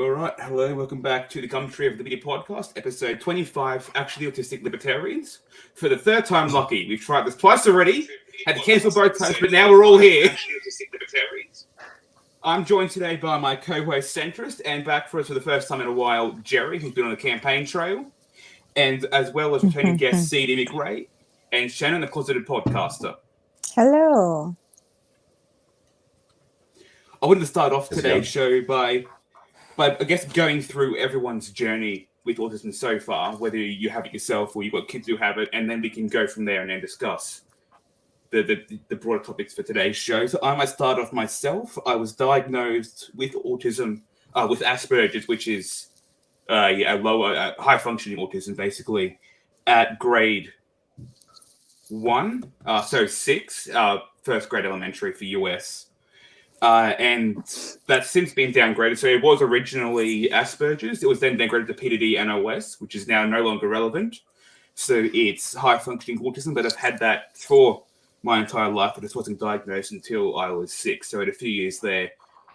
All right, hello, welcome back to the Gumtree of Liberty podcast, episode 25, Actually Autistic Libertarians. For the third time lucky, we've tried this twice already, had to cancel both times, but now we're all here. I'm joined today by my co-host Centrist, and back for us for the first time in a while, Gerrie, who's been on the campaign trail, and as well as returning guest CD McRae, and Shannon, the closeted podcaster. Hello. I wanted to start off today's show by I guess going through everyone's journey with autism so far, whether you have it yourself or you've got kids who have it, and then we can go from there and then discuss the broader topics for today's show. So I might start off myself. I was diagnosed with autism, with Asperger's, which is a lower, high-functioning autism, basically, at grade 1, so 6, first grade elementary for US. And that's since been downgraded. So it was originally Asperger's. It was then downgraded to PDD and OS, which is now no longer relevant. So it's high-functioning autism, but I've had that for my entire life, but it wasn't diagnosed until I was 6. So I had a few years there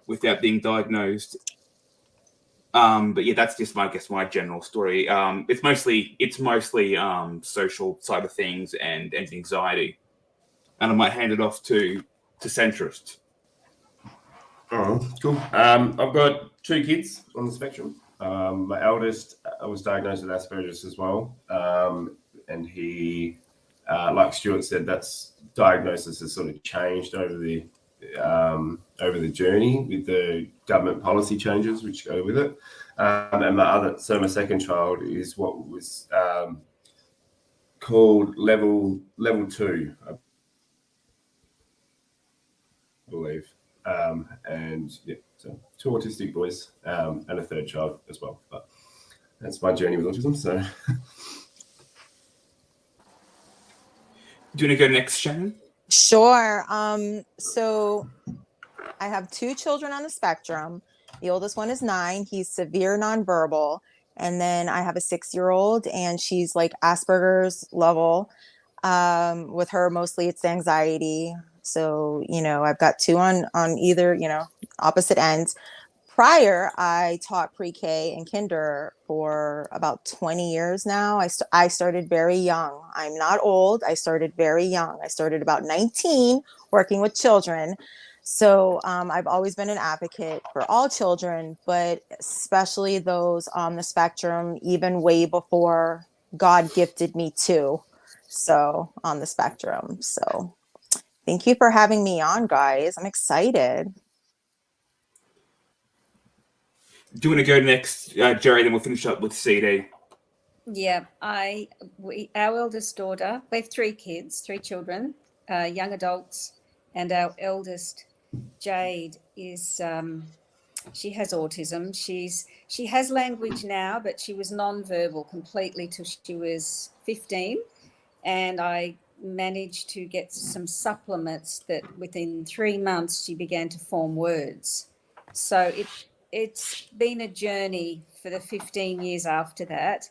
without being diagnosed. But yeah, that's just my general story. It's mostly social side of things and anxiety. And I might hand it off to Centrist. Oh, cool. I've got 2 kids on the spectrum. My eldest was diagnosed with Asperger's as well. And he, like Stuart said, that's diagnosis has sort of changed over the journey with the government policy changes which go with it. And my second child is what was called level 2, I believe. And yeah, so 2 autistic boys and a third child as well. But that's my journey with autism. So, do you want to go next, Shannon? Sure. So I have 2 children on the spectrum. The oldest one is 9. He's severe nonverbal. And then I have a 6-year-old, and she's like Asperger's level. With her, mostly it's anxiety. So, I've got 2 on either, opposite ends. Prior, I taught pre-K and kinder for about 20 years now. I started very young. I'm not old. I started very young. I started about 19 working with children. So I've always been an advocate for all children, but especially those on the spectrum, even way before God gifted me 2. So on the spectrum. So thank you for having me on, guys. I'm excited. Do you want to go next, Gerrie? Then we'll finish up with CD. Yeah, our eldest daughter, we have 3 kids, 3 children, young adults, and our eldest, Jade, is she has autism. She has language now, but she was non-verbal completely till she was 15, and I managed to get some supplements that within 3 months she began to form words. So it's been a journey for the 15 years after that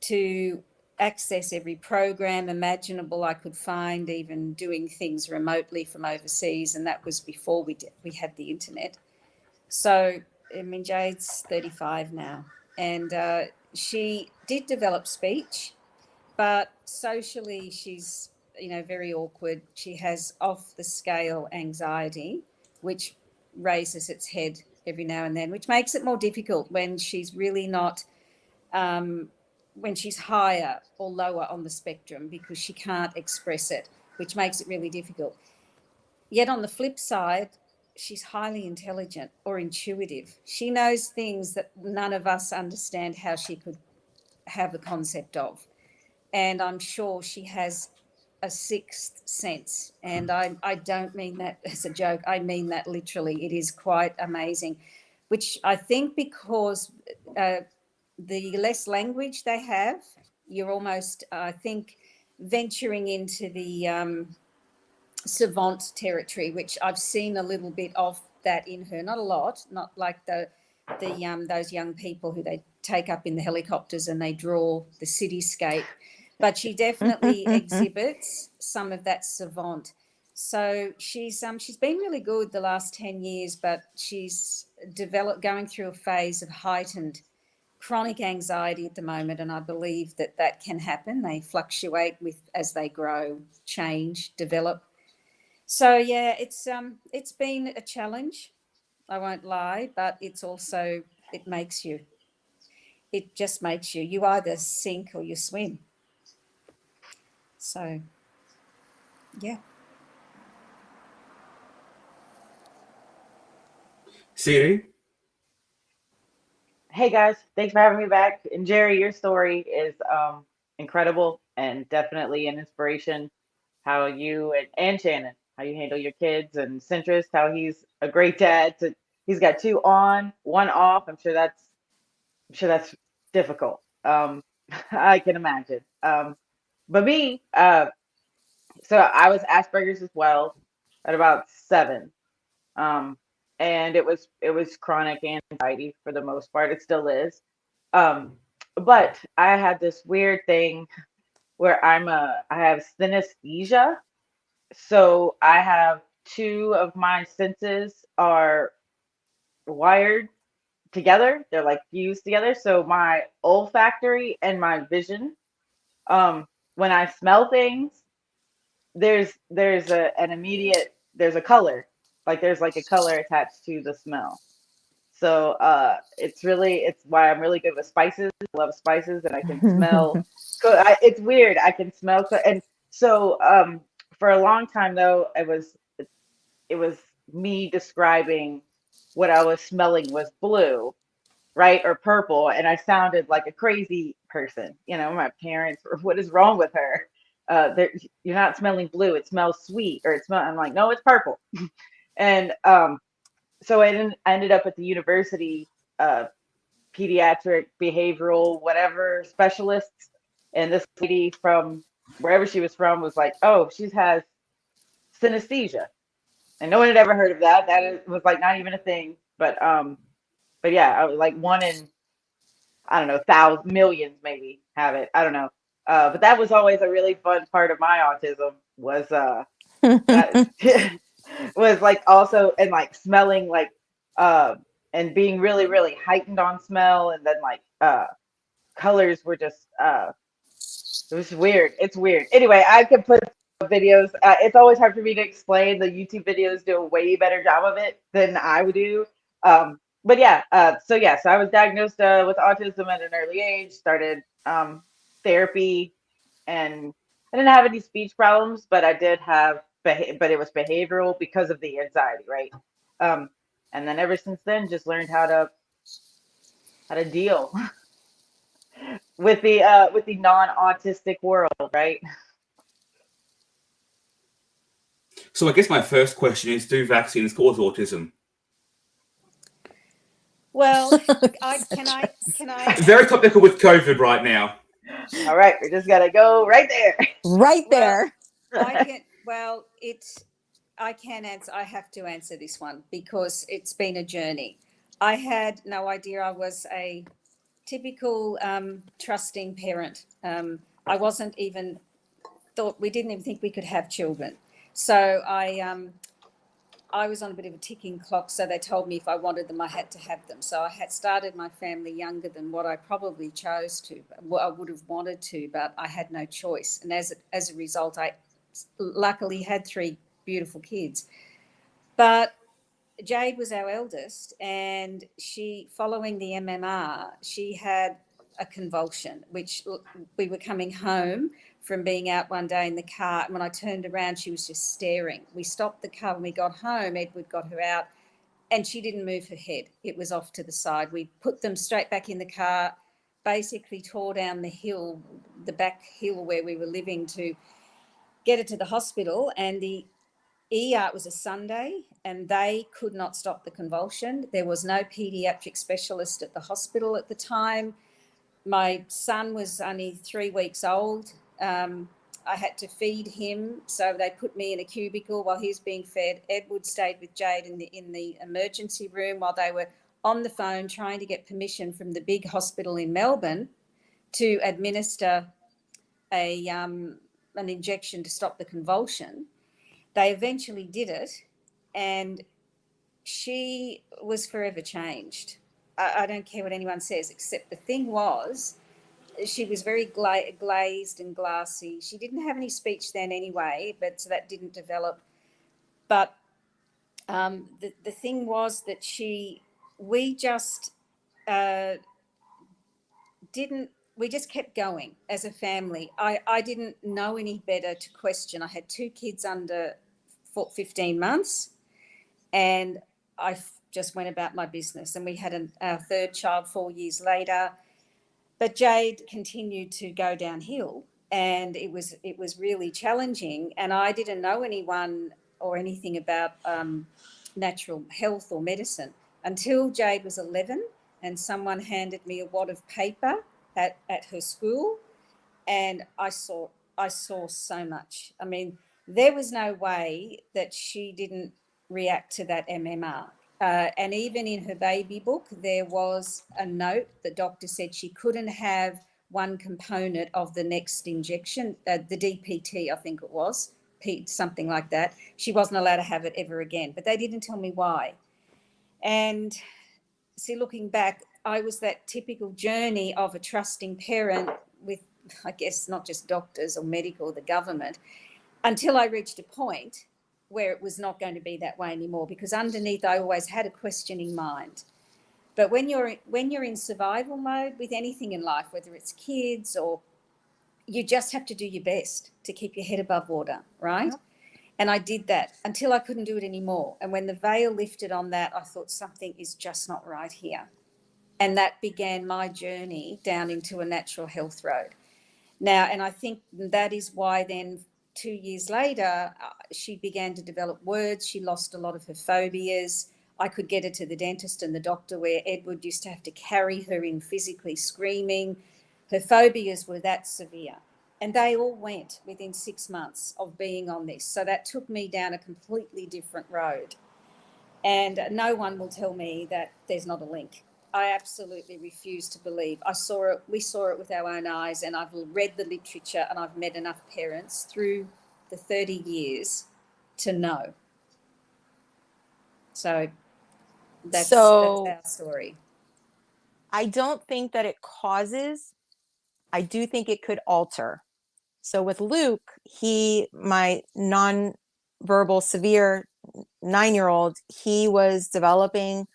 to access every program imaginable I could find, even doing things remotely from overseas, and that was before we had the internet. So, Jade's 35 now, and she did develop speech, but socially she's very awkward. She has off the scale anxiety, which raises its head every now and then, which makes it more difficult when she's really not when she's higher or lower on the spectrum, because she can't express it, which makes it really difficult. Yet on the flip side, she's highly intelligent or intuitive. She knows things that none of us understand how she could have the concept of. And I'm sure she has a 6th sense. And I don't mean that as a joke. I mean that literally. It is quite amazing, which I think because the less language they have, you're almost, I think, venturing into the savant territory, which I've seen a little bit of that in her. Not a lot, not like those young people who they take up in the helicopters and they draw the cityscape, but she definitely exhibits some of that savant. So she's been really good the last 10 years, but she's going through a phase of heightened chronic anxiety at the moment, and I believe that can happen. They fluctuate as they grow, change, develop. So yeah, it's been a challenge, I won't lie, but it's also, it just makes you either sink or you swim. So yeah. CD? Hey guys, thanks for having me back. And Gerrie, your story is incredible and definitely an inspiration. How you and Shannon, how you handle your kids, and Centrist, how he's a great dad. He's got 2 on, 1 off. I'm sure that's difficult. I can imagine. But me, so I was Asperger's as well at about 7. Um, and it was chronic anxiety for the most part. It still is. But I had this weird thing where I have synesthesia. So I have 2 of my senses are wired together. They're like fused together. So my olfactory and my vision, when I smell things, there's a color. Like there's like a color attached to the smell. So it's why I'm really good with spices. I love spices, and I can smell. It's weird. I can smell, and so for a long time though, it was me describing what I was smelling was blue, right, or purple, and I sounded like a crazy person. My parents, what is wrong with her? You're not smelling blue. It smells sweet, or I'm like, no, it's purple, and so I ended up at the university, pediatric behavioral whatever specialists, and this lady from wherever she was from was like, oh, she has synesthesia, and no one had ever heard of that. Was like not even a thing. But yeah, I was like 1 in, I don't know, thousands, millions maybe have it. I don't know. But that was always a really fun part of my autism was was like also, and like smelling like and being really really heightened on smell, and then like colors were just it was weird. It's weird. Anyway, I could put videos. It's always hard for me to explain. The YouTube videos do a way better job of it than I would do. But yeah, so I was diagnosed with autism at an early age, started therapy, and I didn't have any speech problems, but I did have, but it was behavioral because of the anxiety, right? And then ever since then, just learned how to deal with the non-autistic world, right? So I guess my first question is, do vaccines cause autism? Well, can I? Very topical with COVID right now. All right, we just gotta go right there. Right there. I can answer. I have to answer this one because it's been a journey. I had no idea I was a typical trusting parent. I wasn't even we didn't even think we could have children. So I was on a bit of a ticking clock. So they told me if I wanted them, I had to have them. So I had started my family younger than what I probably chose to, what I would have wanted to, but I had no choice. And as a result, I luckily had 3 beautiful kids. But Jade was our eldest, and following the MMR, she had a convulsion, which we were coming home from being out one day in the car. And when I turned around, she was just staring. We stopped the car. When we got home, Edward got her out, and she didn't move her head. It was off to the side. We put them straight back in the car, basically tore down the back hill where we were living to get her to the hospital. And the it was a Sunday, and they could not stop the convulsion. There was no pediatric specialist at the hospital at the time. My son was only 3 weeks old. I had to feed him, so they put me in a cubicle while he was being fed. Edward stayed with Jade in the emergency room while they were on the phone trying to get permission from the big hospital in Melbourne to administer an injection to stop the convulsion. They eventually did it, and she was forever changed. I don't care what anyone says, except the thing was, she was very glazed and glassy. She didn't have any speech then anyway, but so that didn't develop. But the thing was that we just we just kept going as a family. I didn't know any better to question. I had 2 kids under 15 months, and I just went about my business. And we had our 3rd child 4 years later. But Jade continued to go downhill, and it was really challenging. And I didn't know anyone or anything about natural health or medicine until Jade was 11, and someone handed me a wad of paper at her school, and I saw so much. I mean, there was no way that she didn't react to that MMR. And even in her baby book, there was a note. The doctor said she couldn't have one component of the next injection, the DPT, I think it was, something like that. She wasn't allowed to have it ever again, but they didn't tell me why. And see, looking back, I was that typical journey of a trusting parent with, I guess, not just doctors or medical, the government, until I reached a point where it was not going to be that way anymore, because underneath I always had a questioning mind. But when you're in survival mode with anything in life, whether it's kids or, you just have to do your best to keep your head above water, right? Yep. And I did that until I couldn't do it anymore. And when the veil lifted on that, I thought something is just not right here. And that began my journey down into a natural health road. Now, and I think that is why then 2 years later, she began to develop words. She lost a lot of her phobias. I could get her to the dentist and the doctor, where Edward used to have to carry her in physically screaming. Her phobias were that severe. And they all went within 6 months of being on this. So that took me down a completely different road. And no one will tell me that there's not a link. I absolutely refuse to believe. I saw it. We saw it with our own eyes, and I've read the literature, and I've met enough parents through the 30 years to know. So that's our story. I don't think that it causes. I do think it could alter. So with Luke, my non-verbal severe 9-year-old, he was developing.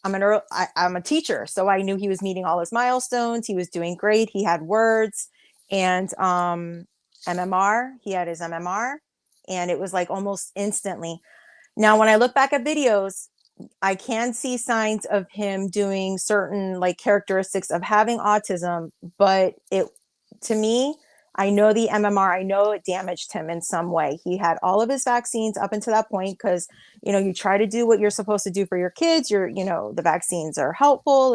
I'm a teacher, so I knew he was meeting all his milestones. He was doing great. He had words, and MMR. He had his MMR, and it was like almost instantly. Now, when I look back at videos, I can see signs of him doing certain like characteristics of having autism, but to me, I know the MMR, I know it damaged him in some way. He had all of his vaccines up until that point, because, you try to do what you're supposed to do for your kids. The vaccines are helpful.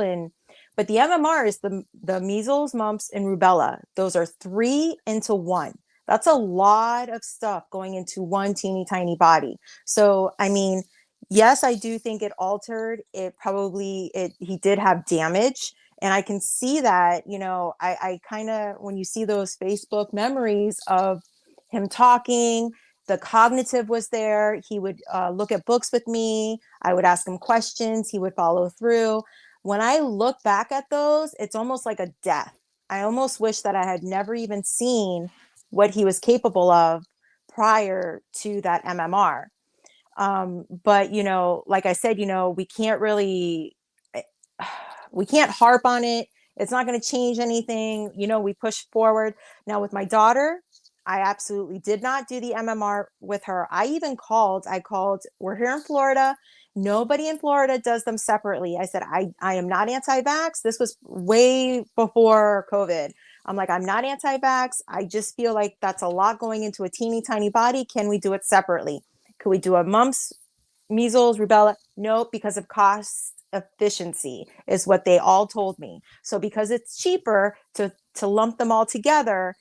But the MMR is the measles, mumps, and rubella. Those are 3 into 1. That's a lot of stuff going into one teeny tiny body. So, I mean, yes, I do think it altered. He did have damage. And I can see that, I kind of, when you see those Facebook memories of him talking, the cognitive was there. He would look at books with me. I would ask him questions. He would follow through. When I look back at those, it's almost like a death. I almost wish that I had never even seen what he was capable of prior to that MMR. But, like I said, we can't harp on it. It's not going to change anything. We push forward. Now with my daughter, I absolutely did not do the MMR with her. I called, we're here in Florida. Nobody in Florida does them separately. I said, I am not anti-vax. This was way before COVID. I'm like, I'm not anti-vax. I just feel like that's a lot going into a teeny tiny body. Can we do it separately? Could we do a mumps, measles, rubella? No, because of cost efficiency is what they all told me. So because it's cheaper to lump them all together,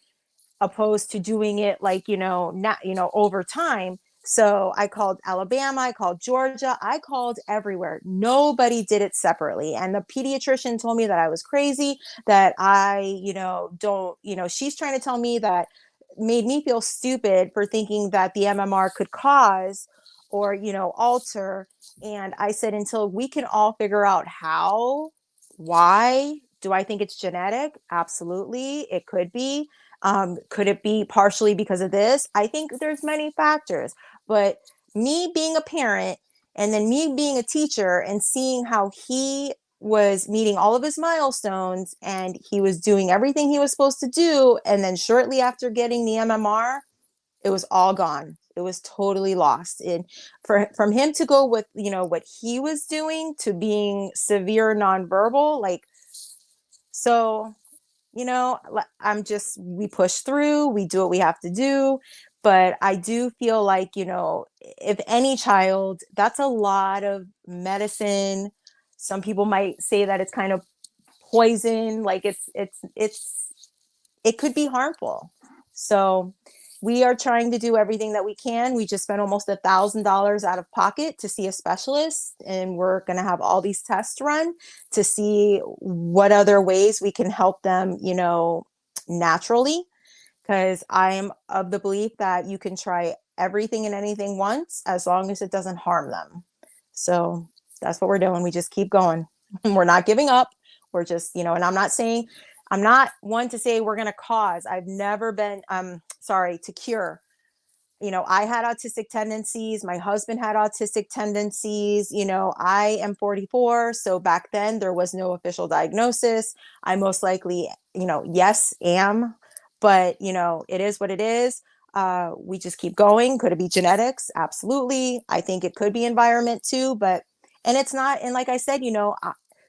opposed to doing it like, over time. So I called Alabama, I called Georgia, I called everywhere. Nobody did it separately. And the pediatrician told me that I was crazy, that I, she's trying to tell me that made me feel stupid for thinking that the MMR could cause or, you know, alter. And I said, until we can all figure out how, why, do I think it's genetic? Absolutely. It could be. Could it be partially because of this? I think there's many factors, but me being a parent and then me being a teacher and seeing how he was meeting all of his milestones and he was doing everything he was supposed to do. And then shortly after getting the MMR, it was all gone. It was totally lost. And from him to go with, you know, what he was doing to being severe nonverbal, like, so, you know, we push through, we do what we have to do. But I do feel like, you know, if any child, that's a lot of medicine. Some people might say that it's kind of poison, like it could be harmful. So we are trying to do everything that we can. We just spent almost $1,000 out of pocket to see a specialist, and we're going to have all these tests run to see what other ways we can help them, you know, naturally. Because I am of the belief that you can try everything and anything once as long as it doesn't harm them. So that's what we're doing. We just keep going. We're not giving up. We're just, you know, and I'm not one to say we're going to cause. I've never been, to cure. You know, I had autistic tendencies. My husband had autistic tendencies. You know, I am 44. So back then there was no official diagnosis. I most likely, you know, yes, am, but you know, it is what it is. We just keep going. Could it be genetics? Absolutely. I think it could be environment too, and it's not. And like I said, you know,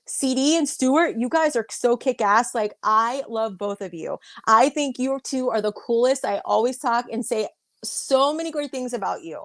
CD and Stuart, you guys are so kick-ass. Like, I love both of you. I think you two are the coolest. I always talk and say so many great things about you.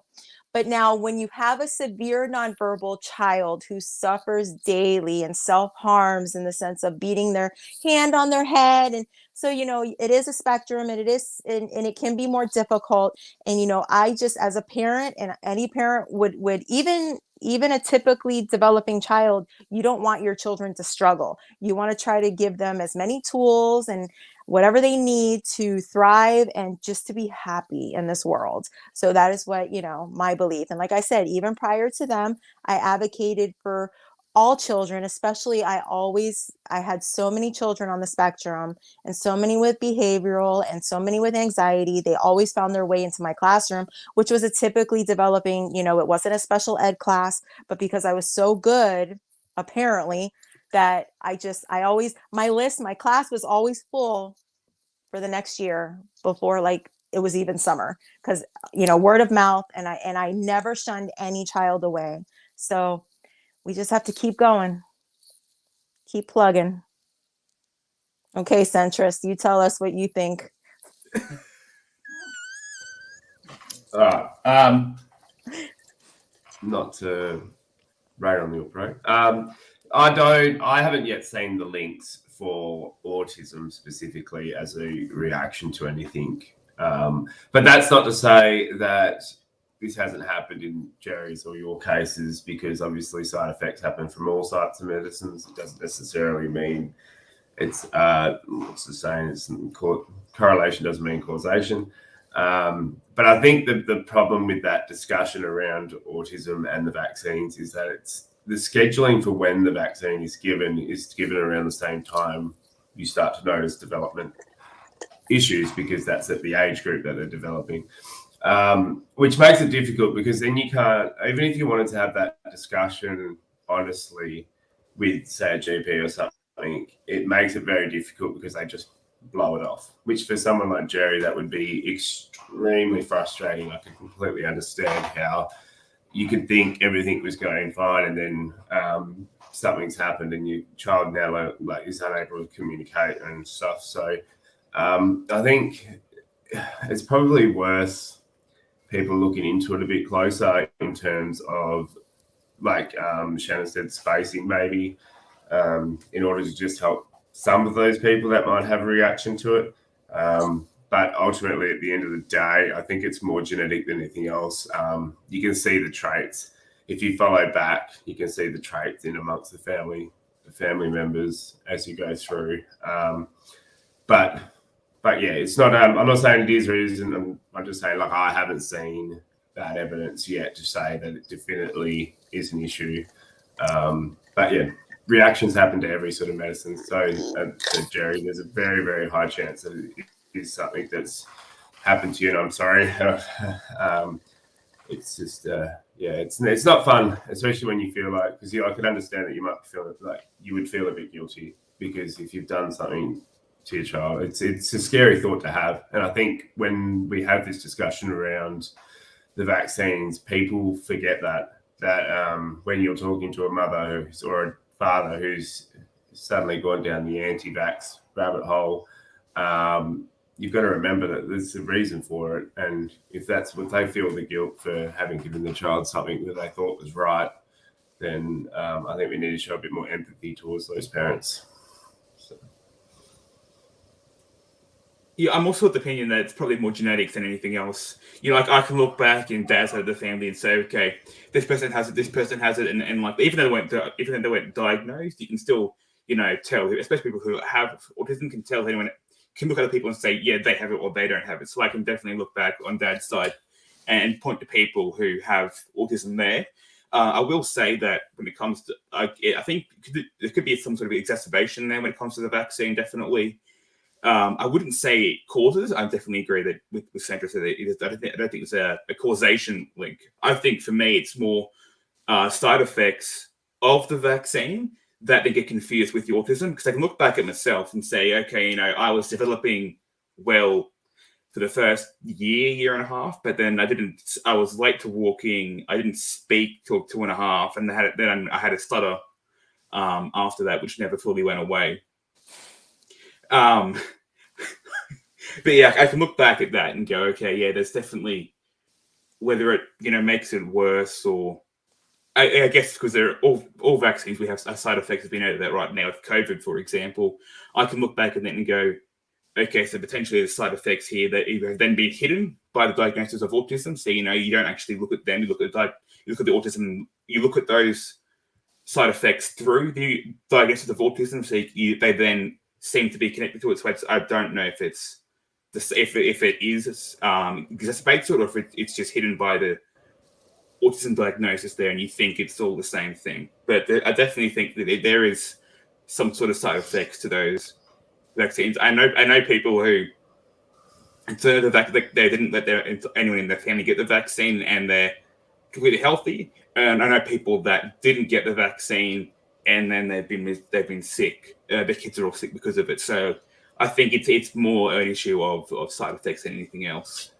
But now when you have a severe nonverbal child who suffers daily and self-harms in the sense of beating their hand on their head, and so, you know, it is a spectrum, and and it can be more difficult. And, you know, I just, as a parent, and any parent would even a typically developing child, you don't want your children to struggle. You want to try to give them as many tools and whatever they need to thrive and just to be happy in this world. So that is what, you know, my belief. And like I said, even prior to them, I advocated for all children, especially I had so many children on the spectrum, and so many with behavioral and so many with anxiety. They always found their way into my classroom, which was a typically developing, you know, it wasn't a special ed class, but because I was so good, apparently, that my class was always full for the next year before, like, it was even summer, because, you know, word of mouth, and I never shunned any child away. So we just have to keep going, keep plugging. Okay, Centrist, you tell us what you think. Not to rain on the upright. I haven't yet seen the links for autism specifically as a reaction to anything. But that's not to say that this hasn't happened in Gerrie's or your cases, because obviously side effects happen from all sorts of medicines. It doesn't necessarily mean it's what's the saying? It's correlation doesn't mean causation. But I think the problem with that discussion around autism and the vaccines is that it's the scheduling for when the vaccine is given around the same time you start to notice development issues, because that's at the age group that they're developing, which makes it difficult, because then you can't, even if you wanted to have that discussion honestly with, say, a GP or something, it makes it very difficult because they just blow it off, which for someone like Gerrie, that would be extremely frustrating. I can completely understand how you could think everything was going fine, and then something's happened and your child now like is unable to communicate and stuff. So I think it's probably worth people looking into it a bit closer in terms of, like Shannon said, spacing maybe, in order to just help some of those people that might have a reaction to it. But ultimately, at the end of the day, I think it's more genetic than anything else. You can see the traits. If you follow back, you can see the traits in amongst the family members as you go through. But but yeah, it's not. I'm not saying it is or isn't. I'm just saying, like, I haven't seen that evidence yet to say that it definitely is an issue. But yeah, reactions happen to every sort of medicine. So, to Gerrie, there's a very, very high chance that it is something that's happened to you. And I'm sorry. It's just, yeah, it's not fun, especially when you feel like, because I could understand that you might feel like you would feel a bit guilty because if you've done something to your child, it's a scary thought to have. And I think when we have this discussion around the vaccines, people forget that when you're talking to a mother or a father who's suddenly gone down the anti-vax rabbit hole, you've got to remember that there's a reason for it. And if that's what they feel the guilt for having given the child something that they thought was right, then I think we need to show a bit more empathy towards those parents. So. Yeah, I'm also of the opinion that it's probably more genetics than anything else. You know, like I can look back in dad's side of the family and say, okay, this person has it, this person has it, and like even though they weren't diagnosed, you can still, you know, tell, especially people who have autism can tell anyone can look at other people and say, yeah, they have it or they don't have it. So I can definitely look back on dad's side and point to people who have autism there. I will say that when it comes to, I think there could be some sort of exacerbation there when it comes to the vaccine, definitely. I wouldn't say it causes. I definitely agree that with Centrist, I don't think it's a causation link. I think for me, it's more side effects of the vaccine that they get confused with the autism, because I can look back at myself and say, okay, you know, I was developing well for the first year and a half, but then I was late to walking. I didn't speak till 2.5, and then I had a stutter after that, which never fully went away. But yeah, I can look back at that and go, okay, yeah, there's definitely, whether it, you know, makes it worse or, I guess because they're all vaccines, we have side effects. As we know that right now with COVID, for example, I can look back at that and go, okay, so potentially there's side effects here that either have then been hidden by the diagnosis of autism. So, you know, you don't actually look at them, you look at the autism, you look at those side effects through the diagnosis of autism. So they then seem to be connected to it. So I don't know if it's if it is exacerbates it, or if it's just hidden by the autism diagnosis there, and you think it's all the same thing. But I definitely think that there is some sort of side effects to those vaccines. I know people who, so they didn't let anyone in their family get the vaccine, and they're completely healthy. And I know people that didn't get the vaccine, and then they've been sick. Their kids are all sick because of it. So I think it's more an issue of side effects than anything else.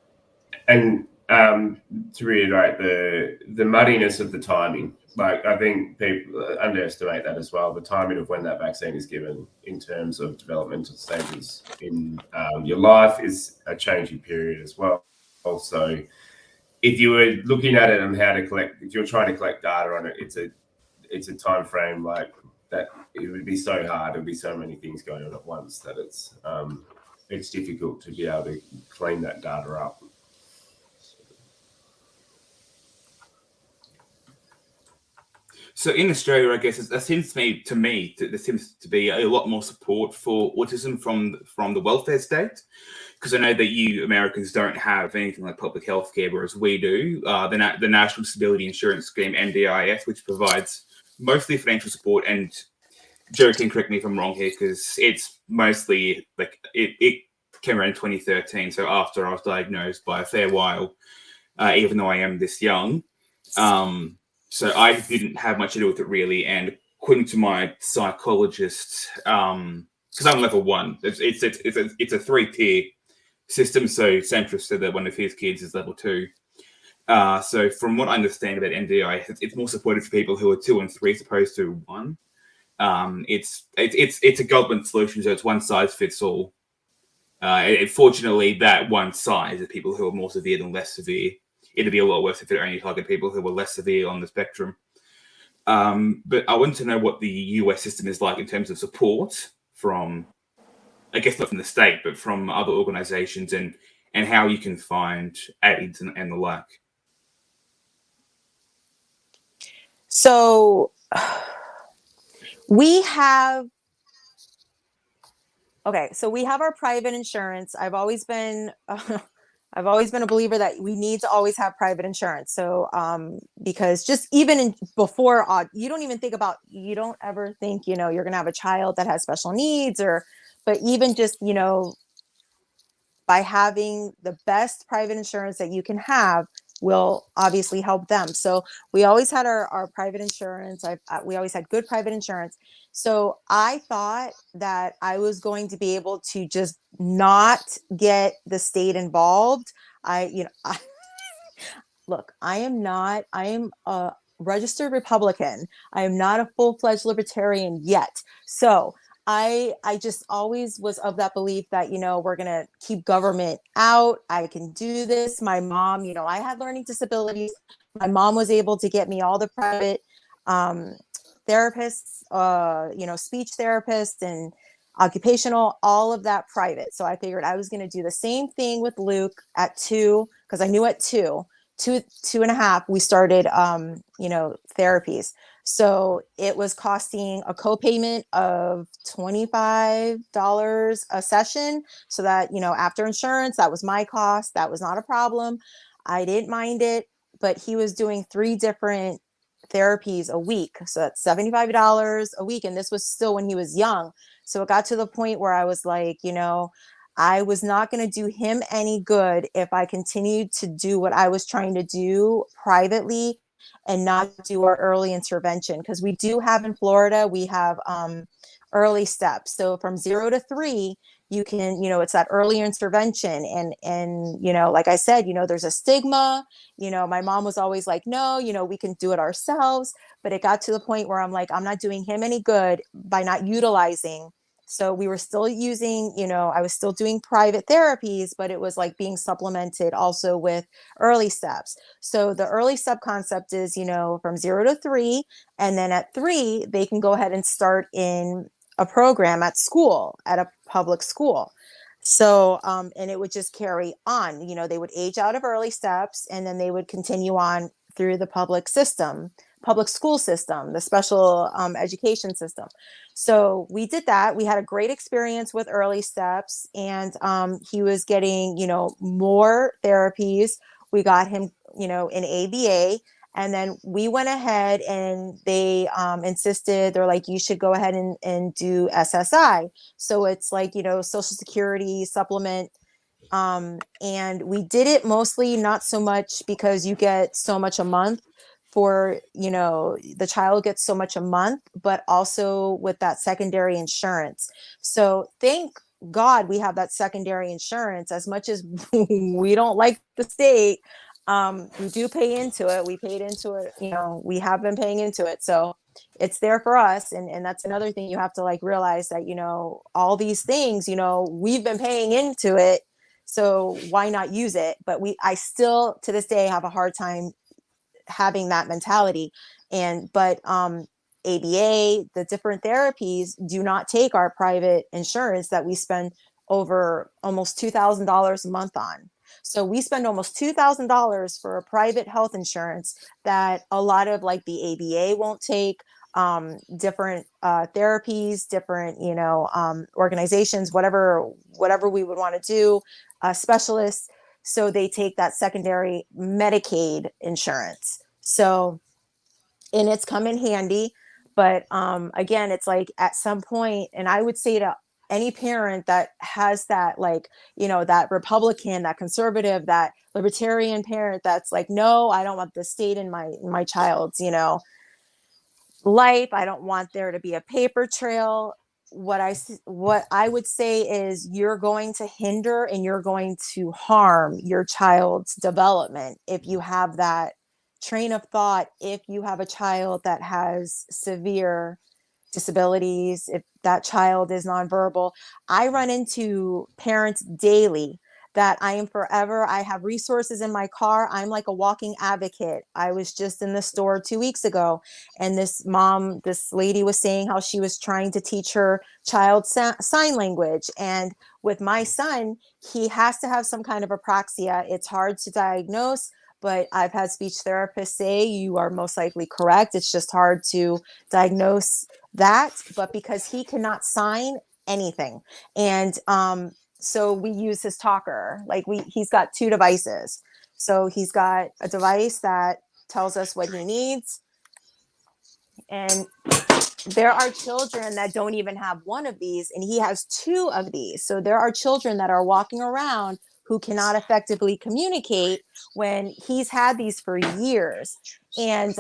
And to reiterate, the muddiness of the timing, like I think people underestimate that as well. The timing of when that vaccine is given in terms of developmental stages in your life is a changing period as well. Also, if you were looking at it and how to collect, if you're trying to collect data on it, it's a time frame like that. It would be so hard. There'd be so many things going on at once that it's difficult to be able to clean that data up. So in Australia, I guess there seems to be a lot more support for autism from the welfare state, because I know that you Americans don't have anything like public health care, whereas we do. The National Disability Insurance Scheme, NDIS, which provides mostly financial support, and Joe can correct me if I'm wrong here, because it's mostly like it came around in 2013, so after I was diagnosed by a fair while, even though I am this young. So I didn't have much to do with it really, and according to my psychologist, because I'm level 1, it's a 3-tier system. So Centrist said that one of his kids is level 2. So from what I understand about NDI, it's more supportive for people who are 2 and 3 as opposed to 1. It's a government solution, so it's one size fits all. Fortunately, that one size is people who are more severe than less severe. It'd be a lot worse if it only targeted people who were less severe on the spectrum. But I want to know what the US system is like in terms of support from, I guess not from the state, but from other organizations, and how you can find aids and the like. So we have Okay, so we have our private insurance. I've always been I've always been a believer that we need to always have private insurance. So because just even before you don't even think about, you don't ever think, you know, you're going to have a child that has special needs, or but even just, you know, by having the best private insurance that you can have will obviously help them. So we always had our private insurance. We always had good private insurance. So I thought that I was going to be able to just not get the state involved. Look, I am a registered Republican. I am not a full-fledged libertarian yet. So I just always was of that belief that, you know, we're going to keep government out. I can do this. My mom, you know, I had learning disabilities. My mom was able to get me all the private therapists, you know, speech therapists and occupational, all of that private. So I figured I was going to do the same thing with Luke at 2, because I knew at 2.5 we started you know, therapies. So it was costing a co-payment of $25 a session, so that, you know, after insurance, that was my cost. That was not a problem. I didn't mind it. But he was doing 3 different therapies a week, so that's $75 a week, and this was still when he was young. So it got to the point where I was like, you know, I was not going to do him any good if I continued to do what I was trying to do privately and not do our early intervention. Because we do have in Florida, we have early steps. So from 0 to 3, you can, you know, it's that early intervention. And, you know, like I said, you know, there's a stigma. You know, my mom was always like, no, you know, we can do it ourselves. But it got to the point where I'm like, I'm not doing him any good by not utilizing. So we were still using, you know, I was still doing private therapies, but it was like being supplemented also with early steps. So the early step concept is, you know, from 0 to 3. And then at 3, they can go ahead and start in a program at school, at a public school. So, and it would just carry on, you know, they would age out of early steps and then they would continue on through the public school system, the special education system. So we did that. We had a great experience with early steps, and he was getting, you know, more therapies. We got him, you know, in ABA. And then we went ahead and they insisted, they're like, you should go ahead and do SSI. So it's like, you know, Social Security supplement. And we did it mostly not so much because you get so much a month for, you know, the child gets so much a month, but also with that secondary insurance. So thank God we have that secondary insurance. As much as we don't like the state, we do pay into it. We paid into it, you know, we have been paying into it. So it's there for us. And that's another thing you have to like realize that, you know, all these things, you know, we've been paying into it. So why not use it? But I still to this day have a hard time having that mentality. But ABA, the different therapies do not take our private insurance that we spend over almost $2,000 a month on. So we spend almost $2,000 for a private health insurance that a lot of like the ABA won't take, different therapies, different, you know, organizations, whatever we would want to do, specialists. So they take that secondary Medicaid insurance. So, and it's come in handy. But again, it's like at some point, and I would say to any parent that has that, like, you know, that Republican, that conservative, that libertarian parent that's like, no, I don't want the state in my child's, you know, life. I don't want there to be a paper trail. What I would say is you're going to hinder and you're going to harm your child's development if you have that train of thought. If you have a child that has severe disabilities, if that child is nonverbal, I run into parents daily that I have resources in my car. I'm like a walking advocate. I was just in the store 2 weeks ago, and this lady was saying how she was trying to teach her child sign language. And with my son, he has to have some kind of apraxia. It's hard to diagnose, but I've had speech therapists say you are most likely correct. It's just hard to diagnose that. But because he cannot sign, anything. And so we use his talker. Like he's got 2 devices. So he's got a device that tells us what he needs. And there are children that don't even have one of these, and he has 2 of these. So there are children that are walking around who cannot effectively communicate when he's had these for years. And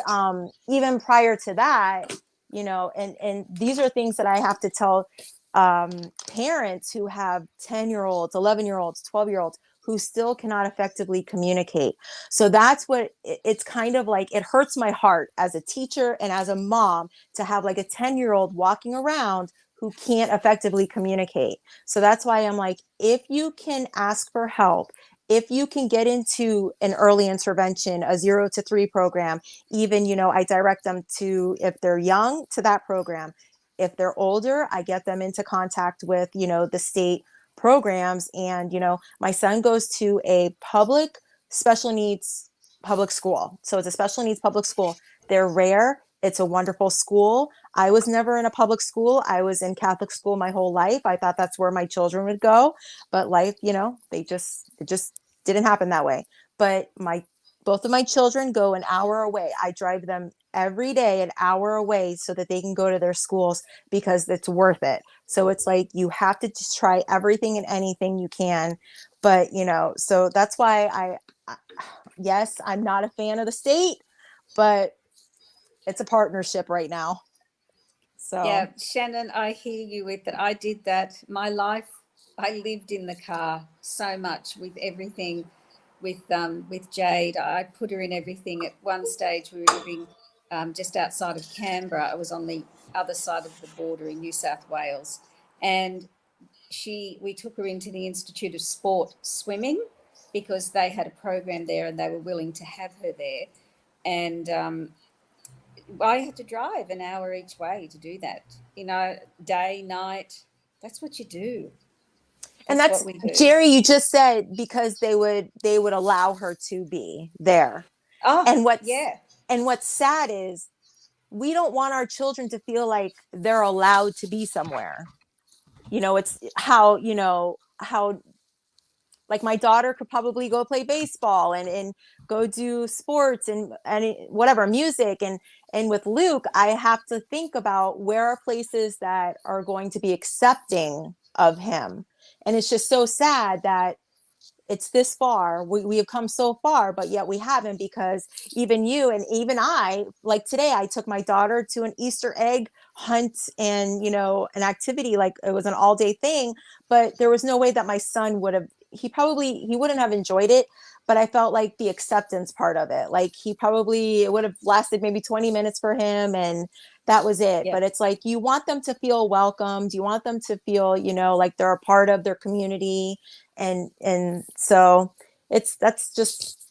even prior to that, you know, and these are things that I have to tell parents who have 10-year-olds, 11-year-olds, 12-year-olds who still cannot effectively communicate. So that's what it's kind of like. It hurts my heart as a teacher and as a mom to have like a 10-year-old walking around who can't effectively communicate. So that's why I'm like, if you can ask for help, if you can get into an early intervention, a 0 to 3 program, even, you know, I direct them to, if they're young, to that program. If they're older, I get them into contact with, you know, the state programs. And, you know, my son goes to a public special needs public school. So it's a special needs public school. They're rare. It's a wonderful school. I was never in a public school. I was in Catholic school my whole life. I thought that's where my children would go, but life, you know, it just didn't happen that way. But both of my children go an hour away. I drive them every day an hour away so that they can go to their schools because it's worth it. So it's like, you have to just try everything and anything you can. But, you know, so that's why yes, I'm not a fan of the state, but it's a partnership right now. So Yeah, Shannon, I hear you with that. I did that. My life, I lived in the car so much with everything. With Jade, I put her in everything. At one stage, we were living just outside of Canberra. I was on the other side of the border in New South Wales, and we took her into the Institute of Sport swimming because they had a program there and they were willing to have her there. And I had to drive an hour each way to do that, you know, day, night. That's what you do. and that's what we do. Gerrie, you just said because they would allow her to be there. Oh, And yeah. what's sad is we don't want our children to feel like they're allowed to be somewhere. You know, it's how, you know, how like my daughter could probably go play baseball and go do sports and whatever, music. And with Luke, I have to think about where are places that are going to be accepting of him. And it's just so sad that it's this far. We have come so far, but yet we haven't, because even you and even I, like today, I took my daughter to an Easter egg hunt and, you know, an activity, like it was an all day thing, but there was no way that my son would have, he wouldn't have enjoyed it. But I felt like the acceptance part of it, like it would have lasted maybe 20 minutes for him. And that was it. Yeah. But it's like, you want them to feel welcomed. You want them to feel, you know, like they're a part of their community. And so that's just.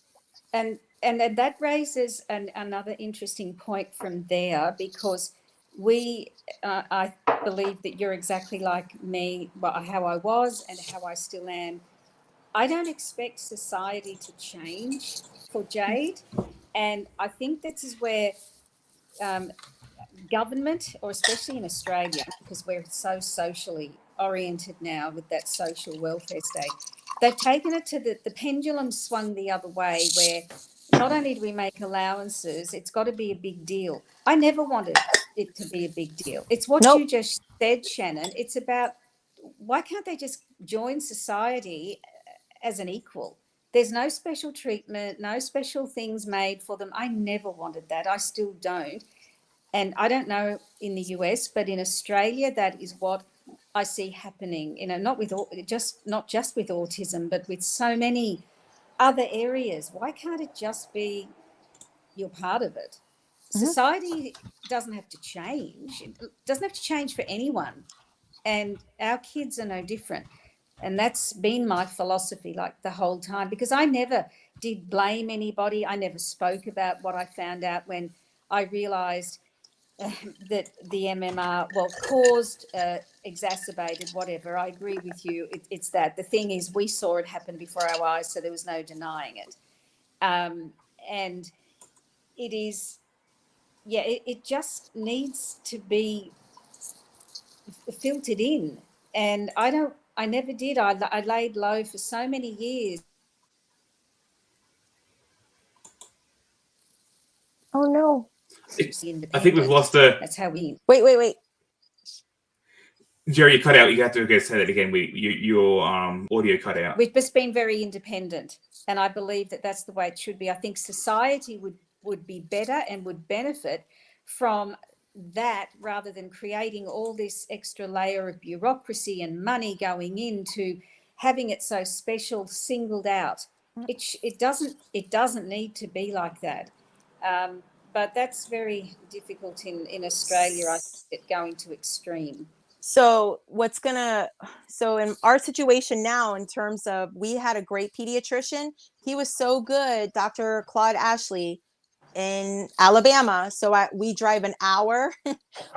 And that raises another interesting point from there, because I believe that you're exactly like me, how I was and how I still am. I don't expect society to change for Jade. And I think this is where government, or especially in Australia, because we're so socially oriented now with that social welfare state, they've taken it to the pendulum swung the other way, where not only do we make allowances, it's got to be a big deal. I never wanted it to be a big deal. It's what Nope. you just said, Shannon. It's about, why can't they just join society as an equal? There's no special treatment, no special things made for them. I never wanted that. I still don't. And I don't know in the US, but in Australia, that is what I see happening. You know, not just with autism, but with so many other areas. Why can't it just be you're part of it? Mm-hmm. Society doesn't have to change. It doesn't have to change for anyone. And our kids are no different. And that's been my philosophy like the whole time, because I never did blame anybody. I never spoke about what I found out when I realised that the MMR, caused, exacerbated, whatever. I agree with you. It's that. The thing is, we saw it happen before our eyes, so there was no denying it. And it is, it just needs to be filtered in. And I never did. I laid low for so many years. Oh no. I think we've lost a. That's how we. Wait. Gerrie, you cut out. You have to go say that again. Your audio cut out. We've just been very independent, and I believe that that's the way it should be. I think society would be better and would benefit from that rather than creating all this extra layer of bureaucracy and money going into having it so special, singled out. It doesn't need to be like that. But that's very difficult in Australia, I think, it going to extreme. So in our situation now, in terms of, we had a great pediatrician. He was so good, Dr. Claude Ashley in Alabama. So we drive an hour.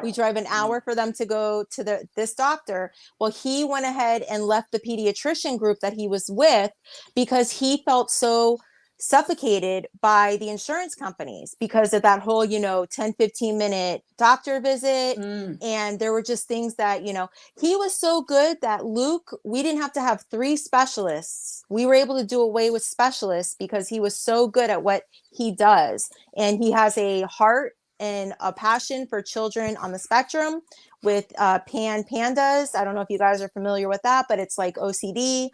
We drive an hour for them to go to this doctor. Well, he went ahead and left the pediatrician group that he was with because he felt so suffocated by the insurance companies because of that whole 10-15 minute doctor visit. And there were just things that he was so good that Luke, we didn't have to have 3 specialists. We were able to do away with specialists because he was so good at what he does, and he has a heart and a passion for children on the spectrum with pandas. I don't know if you guys are familiar with that, but it's like OCD.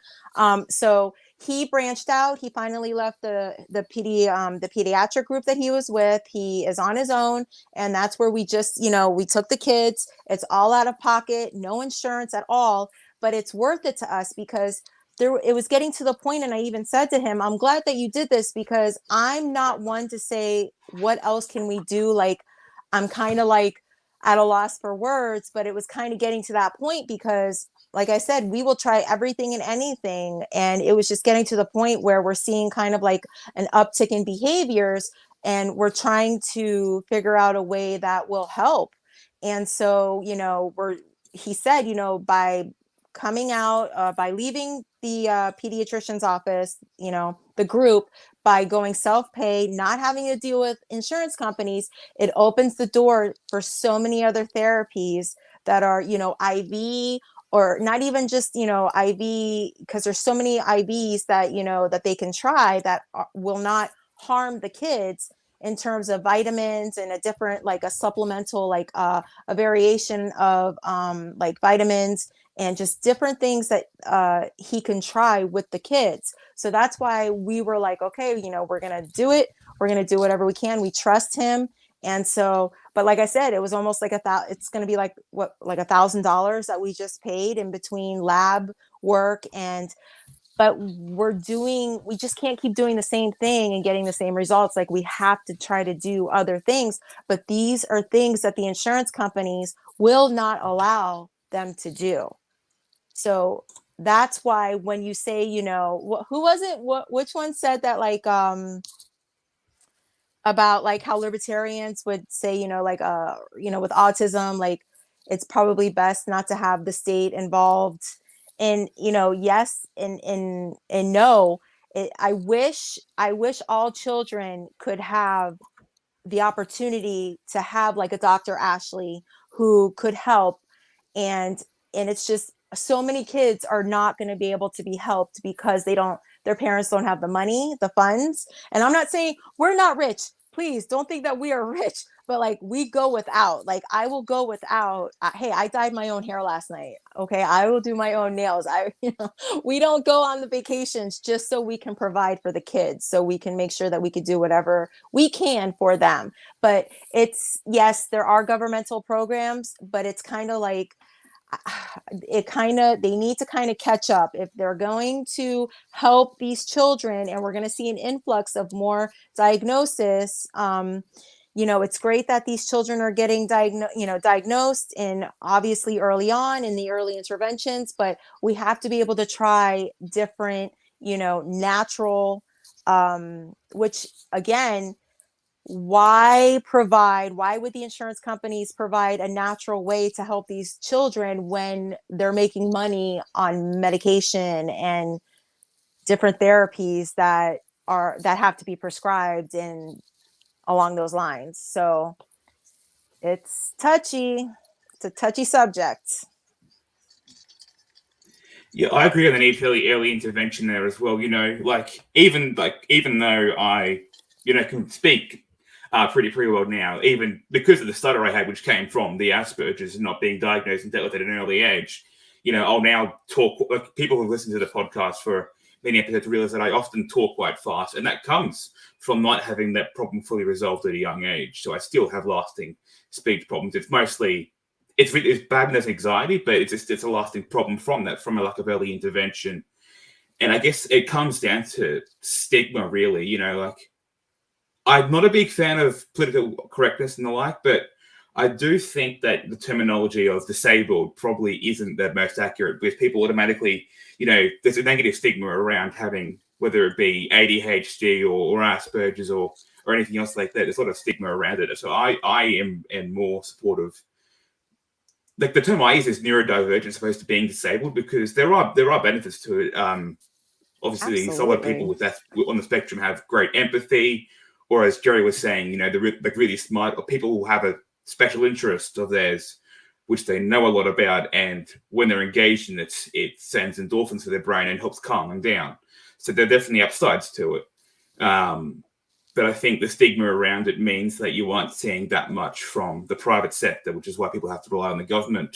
So he branched out. He finally left the pediatric group that he was with. He is on his own, and that's where we just, we took the kids. It's all out of pocket, no insurance at all, but it's worth it to us because it was getting to the point, and I even said to him, I'm glad that you did this because I'm not one to say, what else can we do? Like, I'm kind of like at a loss for words, but it was kind of getting to that point because, like I said, we will try everything and anything. And it was just getting to the point where we're seeing kind of like an uptick in behaviors, and we're trying to figure out a way that will help. And so, he said, by coming out, by leaving the pediatrician's office, the group, by going self-pay, not having to deal with insurance companies, it opens the door for so many other therapies that are, IV, or not even just, IV, because there's so many IVs that, that they can try that will not harm the kids in terms of vitamins and a different, like a supplemental, like a variation of like vitamins and just different things that he can try with the kids. So that's why we were like, okay, we're going to do it. We're going to do whatever we can. We trust him. And so, but like I said, it was almost like it's going to be like $1,000 that we just paid in between lab work but we just can't keep doing the same thing and getting the same results. Like, we have to try to do other things, but these are things that the insurance companies will not allow them to do. So that's why when you say, who was it? Which one said that, like, about like how libertarians would say, like, with autism, like, it's probably best not to have the state involved. And, yes, and no, I wish all children could have the opportunity to have like a Dr. Ashley who could help. And it's just, so many kids are not going to be able to be helped because their parents don't have the money, the funds. And I'm not saying we're not rich. Please don't think that we are rich, but like, we go without. Like, I will go without. Hey, I dyed my own hair last night. Okay, I will do my own nails. We don't go on the vacations just so we can provide for the kids, so we can make sure that we could do whatever we can for them. But yes, there are governmental programs, but it's kind of like, they need to kind of catch up if they're going to help these children, and we're going to see an influx of more diagnosis. It's great that these children are getting diagnosed, and obviously early on in the early interventions, but we have to be able to try different, natural, which again, why would the insurance companies provide a natural way to help these children when they're making money on medication and different therapies that have to be prescribed and along those lines? So it's a touchy subject. Yeah, I agree on the need for early intervention there as well. Even though I, can speak pretty well now, even because of the stutter I had, which came from the Asperger's and not being diagnosed and dealt with at an early age, I'll now talk. Like, people who listen to the podcast for many episodes realize that I often talk quite fast, and that comes from not having that problem fully resolved at a young age. So I still have lasting speech problems. It's mostly it's bad as anxiety, but it's a lasting problem from a lack of early intervention. And I guess it comes down to stigma, really. I'm not a big fan of political correctness and the like, but I do think that the terminology of disabled probably isn't the most accurate, because people automatically, there's a negative stigma around having, whether it be ADHD or Asperger's or anything else like that. There's a lot of stigma around it. So I am more supportive. Like, the term I use is neurodivergent as opposed to being disabled, because there are benefits to it. Obviously, some of people with that on the spectrum have great empathy, or as Gerrie was saying, they're really smart, or people who have a special interest of theirs, which they know a lot about, and when they're engaged in it, it sends endorphins to their brain and helps calm them down. So there are definitely upsides to it. But I think the stigma around it means that you aren't seeing that much from the private sector, which is why people have to rely on the government.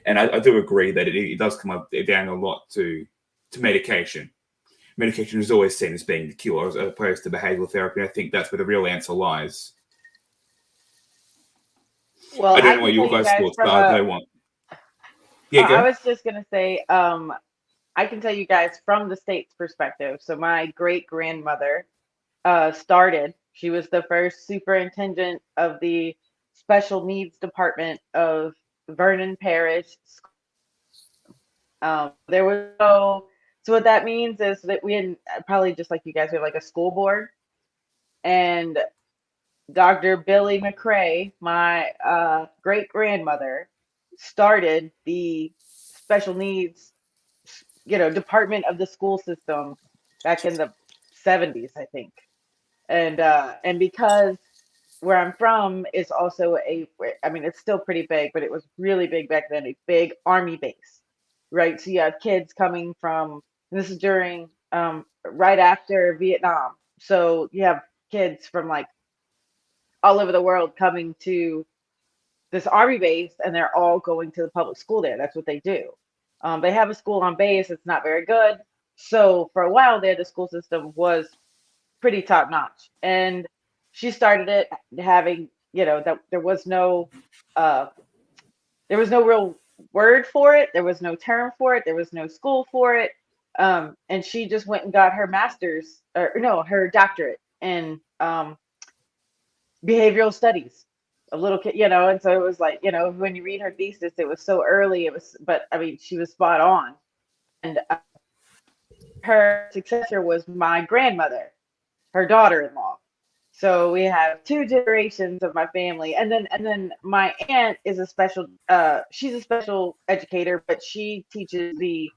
And I do agree that it does come up down a lot to medication. Medication is always seen as being the cure as opposed to behavioral therapy. I think that's where the real answer lies. Well, I don't know what your guys' thoughts are. I want. Yeah, go. I was just gonna say, I can tell you guys from the state's perspective. So my great grandmother she was the first superintendent of the special needs department of Vernon Parish. There was so what that means is that we had, probably just like you guys, we have like a school board, and Dr. Billy McRae, my great grandmother, started the special needs, department of the school system back in the 70s, I think. And because where I'm from is also it's still pretty big, but it was really big back then, a big army base, right? So you have kids coming from, and this is during right after Vietnam. So you have kids from like all over the world coming to this army base, and they're all going to the public school there. That's what they do. They have a school on base. It's not very good. So for a while there, the school system was pretty top notch. And she started it having, that there was no real word for it. There was no term for it. There was no school for it. And she just went and got her master's, her doctorate in behavioral studies. A little kid, and so it was like, when you read her thesis, it was so early. But I mean, she was spot on. And her successor was my grandmother, her daughter-in-law. So we have two generations of my family, and then my aunt is she's a special educator, but she teaches the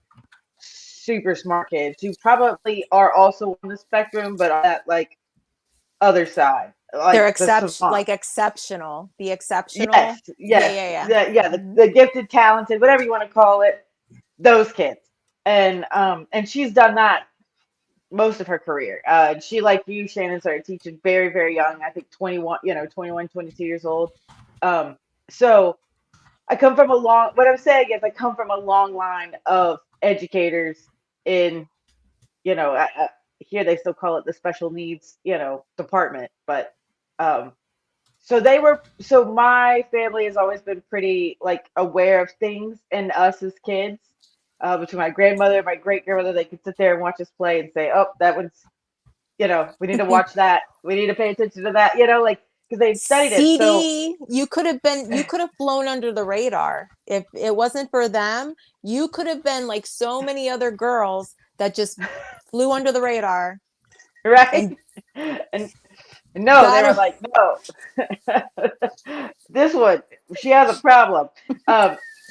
super smart kids who probably are also on the spectrum, but on that like other side. Like they're exceptional. The exceptional. Yes. Yeah. The gifted, talented, whatever you want to call it, those kids. And she's done that most of her career. She, like you, Shannon, started teaching very, very young. I think 21, 22 years old. So I come from what I'm saying is I come from a long line of educators in, here they still call it the special needs, department. But so my family has always been pretty like aware of things and us as kids. Between my grandmother and my great grandmother, they could sit there and watch us play and say, "Oh, that one's, we need to watch that. We need to pay attention to that." Because they've studied it. So you could have flown under the radar if it wasn't for them. You could have been like so many other girls that just flew under the radar, right? And no, they were like, "No, this one, she has a problem."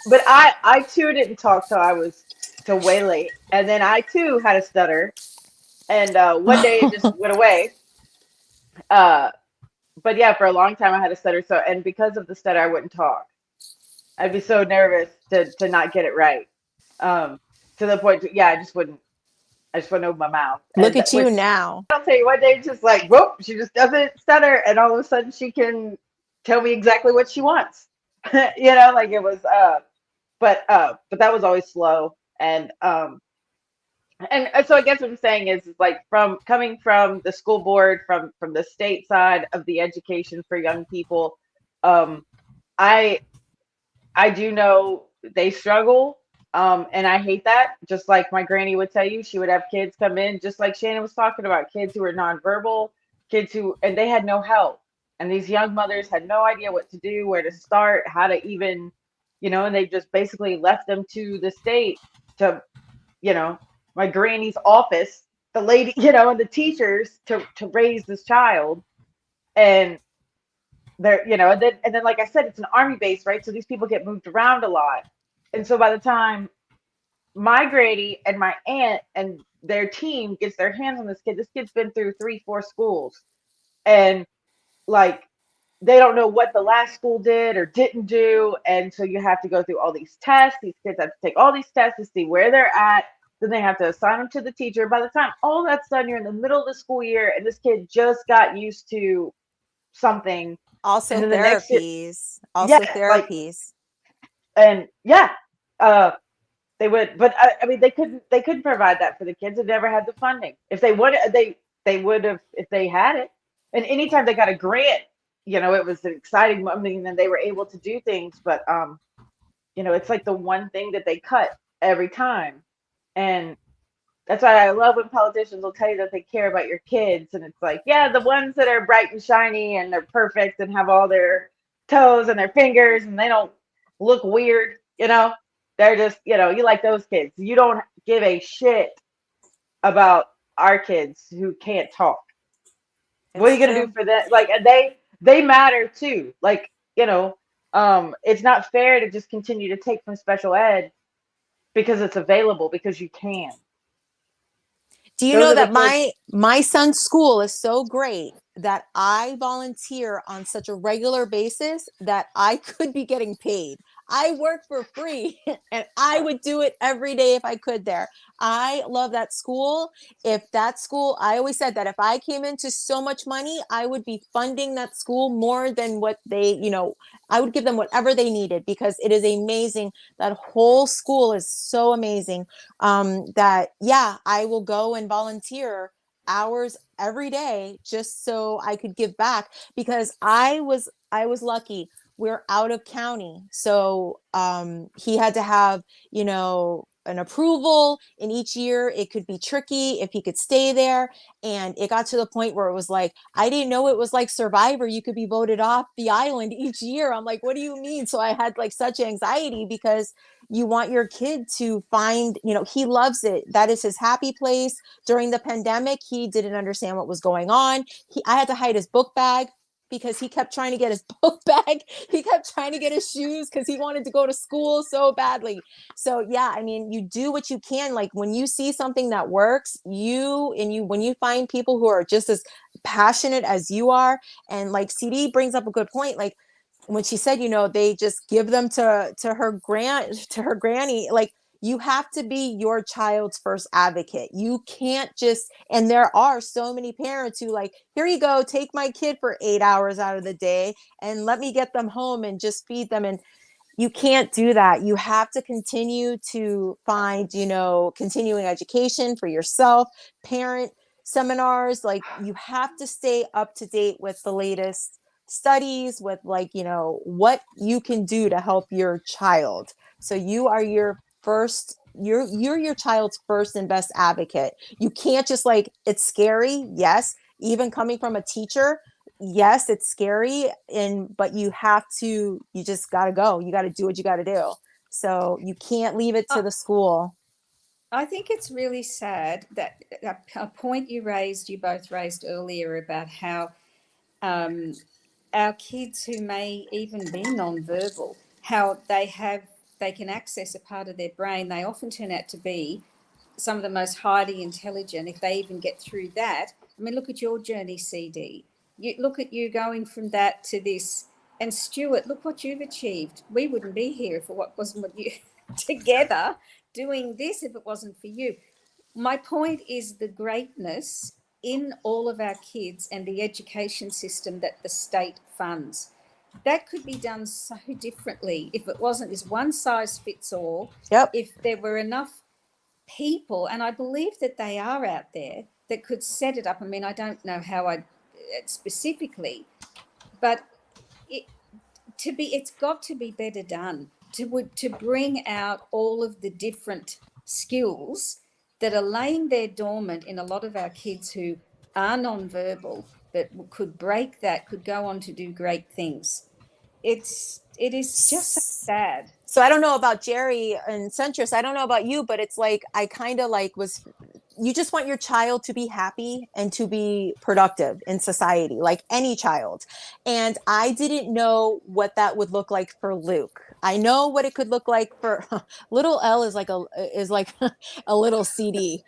But I too didn't talk till way late, and then I too had a stutter, and one day it just went away. But yeah, for a long time I had a stutter. So, and because of the stutter, I wouldn't talk. I'd be so nervous to not get it right. to the point, yeah, I just wouldn't open my mouth. Look And at you now. I'll tell you one day, just like, whoop, she just doesn't stutter, and all of a sudden she can tell me exactly what she wants. Like it was, but that was always slow. And so I guess what I'm saying is like coming from the school board, from the state side of the education for young people, I do know they struggle, and I hate that. Just like my granny would tell you, she would have kids come in, just like Shannon was talking about, kids who were nonverbal, and they had no help, and these young mothers had no idea what to do, where to start, how to even, and they just basically left them to the state to, my granny's office, the lady, and the teachers to raise this child. And they're, and then, like I said, it's an army base, right? So these people get moved around a lot. And so by the time my granny and my aunt and their team gets their hands on this kid's been through 3-4 schools. And like, they don't know what the last school did or didn't do. And so you have to go through all these tests. These kids have to take all these tests to see where they're at. Then they have to assign them to the teacher. By the time all that's done, you're in the middle of the school year, and this kid just got used to something. Also and therapies. And they would, but I mean, they couldn't provide that for the kids. They never had the funding. If they would, they would have, if they had it. And anytime they got a grant, it was an exciting moment, and then they were able to do things. But it's like the one thing that they cut every time. And that's why I love when politicians will tell you that they care about your kids. And it's like, yeah, the ones that are bright and shiny and they're perfect and have all their toes and their fingers and they don't look weird, they're just, you like those kids. You don't give a shit about our kids who can't talk. What are you going to do for them? Like, and they matter too. Like, it's not fair to just continue to take from special ed because it's available, because you can. Do you know that my son's school is so great that I volunteer on such a regular basis that I could be getting paid. I work for free and I would do it every day if I could there. I love that school. I always said that if I came into so much money, I would be funding that school more than what they, I would give them whatever they needed, because it is amazing. That whole school is so amazing, that, yeah, I will go and volunteer hours every day just so I could give back, because I was lucky. We're out of county. So he had to have, an approval in each year. It could be tricky if he could stay there. And it got to the point where it was like, I didn't know it was like Survivor. You could be voted off the island each year. I'm like, what do you mean? So I had like such anxiety, because you want your kid to find, he loves it. That is his happy place. During the pandemic, he didn't understand what was going on. I had to hide his book bag because he kept trying to get his book bag. He kept trying to get his shoes because he wanted to go to school so badly. So yeah, I mean, you do what you can. Like when you see something that works, when you find people who are just as passionate as you are, and like CD brings up a good point. Like when she said, they just give them to her granny, like, you have to be your child's first advocate. You can't just, and there are so many parents who like, here you go, take my kid for 8 hours out of the day and let me get them home and just feed them. And you can't do that. You have to continue to find, continuing education for yourself, parent seminars. Like you have to stay up to date with the latest studies, with like, what you can do to help your child. So you are your child's first and best advocate. You can't just like, it's scary. Yes. Even coming from a teacher, yes, it's scary. But you just got to go. You got to do what you got to do. So you can't leave it to the school. I think it's really sad that a point you both raised earlier about how our kids who may even be nonverbal, how they can access a part of their brain. They often turn out to be some of the most highly intelligent if they even get through that. I mean, look at your journey, CD. Look at you going from that to this. And Stuart, look what you've achieved. We wouldn't be here if it wasn't what you together doing this if it wasn't for you. My point is the greatness in all of our kids and the education system that the state funds. That could be done so differently if it wasn't this one size fits all. Yep. If there were enough people, and I believe that they are out there, that could set it up. I mean, I don't know how I specifically, but it's got to be better done to bring out all of the different skills that are laying there dormant in a lot of our kids who are nonverbal, but could break that, could go on to do great things. It is just so sad. So I don't know about Gerrie and Centrist. I don't know about you, but it's like, I kind of like you just want your child to be happy and to be productive in society, like any child. And I didn't know what that would look like for Luke. I know what it could look like for little L is like a little CD.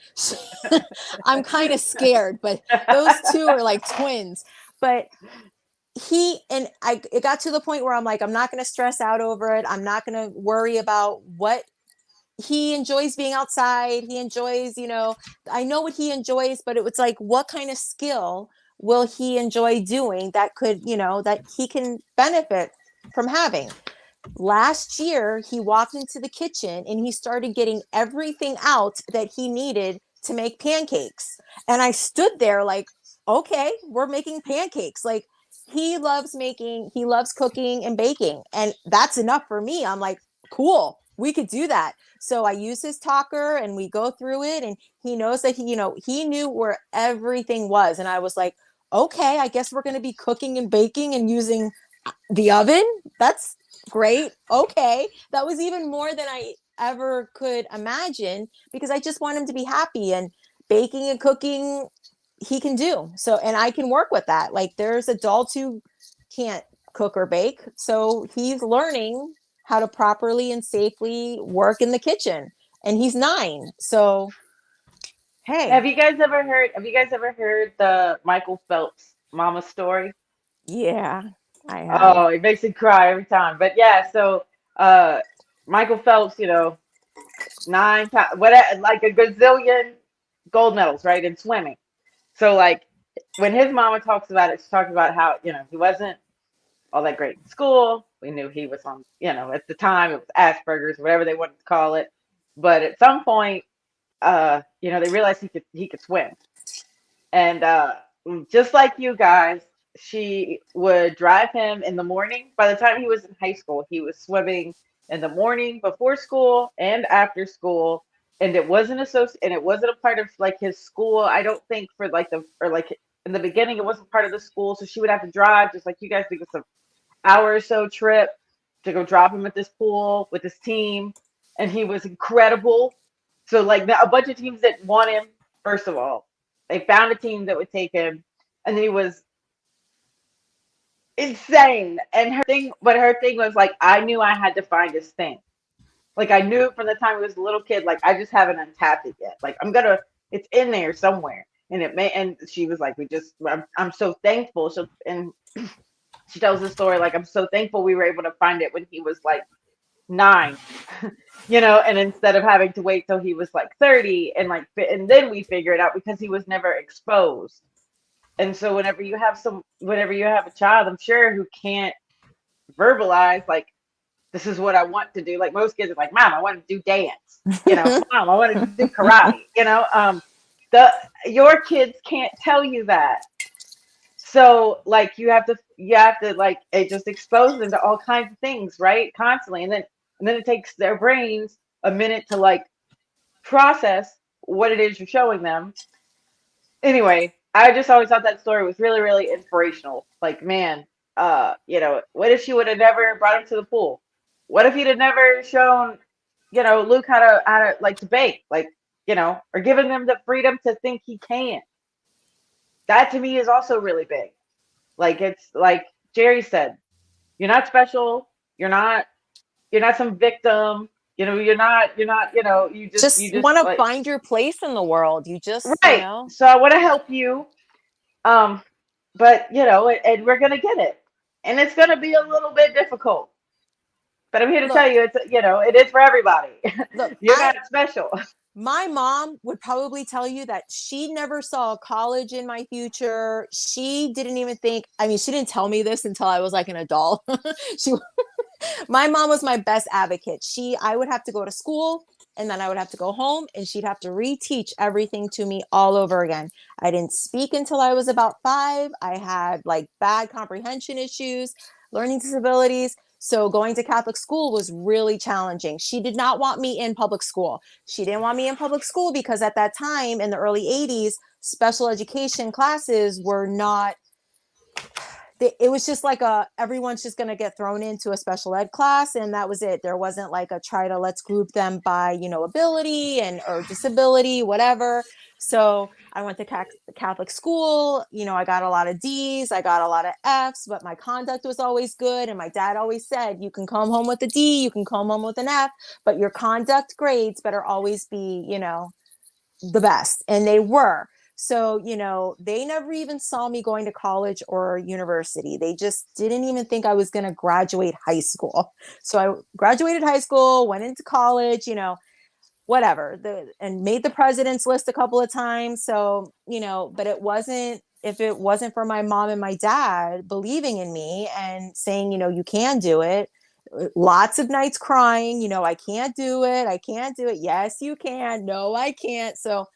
I'm kind of scared, but those two are like twins. But it got to the point where I'm like, I'm not going to stress out over it. I'm not going to worry about what he enjoys. Being outside. He enjoys, I know what he enjoys, but it was like, what kind of skill will he enjoy doing that could, that he can benefit from having? Last year, he walked into the kitchen and he started getting everything out that he needed to make pancakes. And I stood there like, okay, we're making pancakes. Like, he loves cooking and baking. And that's enough for me. I'm like, cool, we could do that. So I use his talker and we go through it. And he knows that he knew where everything was. And I was like, okay, I guess we're going to be cooking and baking and using the oven. That's great. Okay. That was even more than I ever could imagine, because I just want him to be happy, and baking and cooking he can do. So, and I can work with that. Like, there's adults who can't cook or bake. So he's learning how to properly and safely work in the kitchen, and he's 9. So, hey, Have you guys ever heard the Michael Phelps mama story? Yeah, I have. Oh, it makes me cry every time. But yeah, so Michael Phelps, 9 times, like a gazillion gold medals, right, in swimming. So like when his mama talks about it, she talks about how, he wasn't all that great in school. We knew he was on, at the time it was Asperger's, whatever they wanted to call it. But at some point, they realized he could swim. And just like you guys, she would drive him in the morning. By the time he was in high school, he was swimming in the morning before school and after school. And it wasn't and it wasn't a part of like his school. I don't think in the beginning, it wasn't part of the school. So she would have to drive, just like you guys think it's an hour or so trip to go drop him at this pool with his team. And he was incredible. So like a bunch of teams that want him, first of all, they found a team that would take him, and he was insane. And her thing was like, I knew I had to find this thing. Like, I knew from the time he was a little kid, like, I just haven't untapped it yet. Like, it's in there somewhere. And she was like, I'm so thankful. So, and she tells the story, like, I'm so thankful we were able to find it when he was like 9, and instead of having to wait till he was like 30 and then we figure it out, because he was never exposed. And so whenever you have a child, I'm sure, who can't verbalize, like, this is what I want to do. Like, most kids are like, Mom, I want to do dance. Mom, I want to do karate. Your kids can't tell you that. So like you have to like just expose them to all kinds of things, right? Constantly. And then it takes their brains a minute to like process what it is you're showing them. Anyway, I just always thought that story was really, really inspirational. Like, man, what if she would have never brought him to the pool? What if he'd have never shown, Luke how to like to bake, like, or given them the freedom to think he can. That to me is also really big. Like, it's like Gerrie said, you're not special. You're not some victim. You're not, you just want to like, find your place in the world. You just, right. So I want to help you. But and we're going to get it. And it's going to be a little bit difficult. But I'm here to Look. tell you, it's, it is for everybody. Look, You're not special. my mom would probably tell you that she never saw college in my future. She didn't even think, I mean, she didn't tell me this until I was like an adult. My mom was my best advocate. I would have to go to school and then I would have to go home and she'd have to reteach everything to me all over again. I didn't speak until I was about 5. I had like bad comprehension issues, learning disabilities. So going to Catholic school was really challenging. She did not want me in public school. She didn't want me in public school because at that time in the early 80s, special education classes were not, it was just like everyone's just going to get thrown into a special ed class and that was it. There wasn't like let's group them by, ability or disability, whatever. So I went to Catholic school, I got a lot of D's, I got a lot of F's, but my conduct was always good. And my dad always said, you can come home with a D, you can come home with an F, but your conduct grades better always be, the best. And they were. So, they never even saw me going to college or university. They just didn't even think I was going to graduate high school. So I graduated high school, went into college, whatever, and made the president's list a couple of times. So, but if it wasn't for my mom and my dad believing in me and saying, you can do it, lots of nights crying, I can't do it. I can't do it. Yes, you can. No, I can't. So,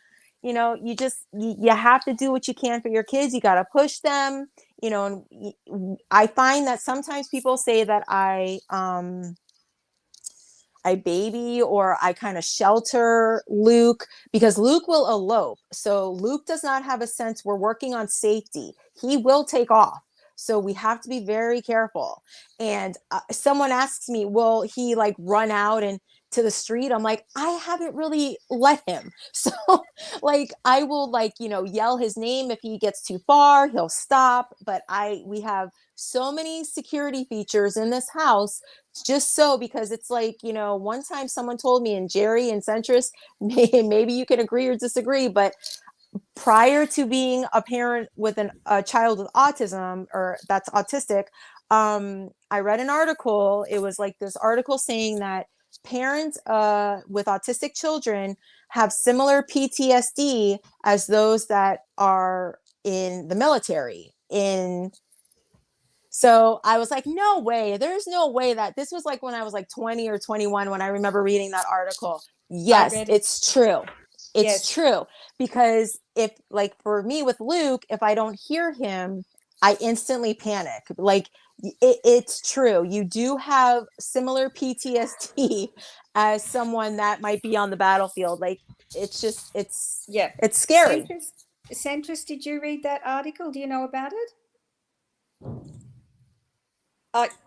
you have to do what you can for your kids. You got to push them, and I find that sometimes people say that I baby or I kind of shelter Luke because Luke will elope. So Luke does not have a sense we're working on safety. He will take off. So we have to be very careful. And someone asks me, will he like run out and to the street? I'm like, I haven't really let him. So like, I will yell his name. If he gets too far, he'll stop. But we have so many security features in this house just so, because it's like, one time someone told me, and Gerrie and Centrist, maybe you can agree or disagree, but prior to being a parent with a child with autism or that's autistic, I read an article. It was like this article saying that parents with autistic children have similar PTSD as those that are in the military. So I was like, no way. There's no way that this was like when I was like 20 or 21 when I remember reading that article. Yes, it's true. It's true. Because if like for me with Luke, if I don't hear him, I instantly panic. Like it's true. You do have similar PTSD as someone that might be on the battlefield. Like it's scary. Centrist, did you read that article? Do you know about it?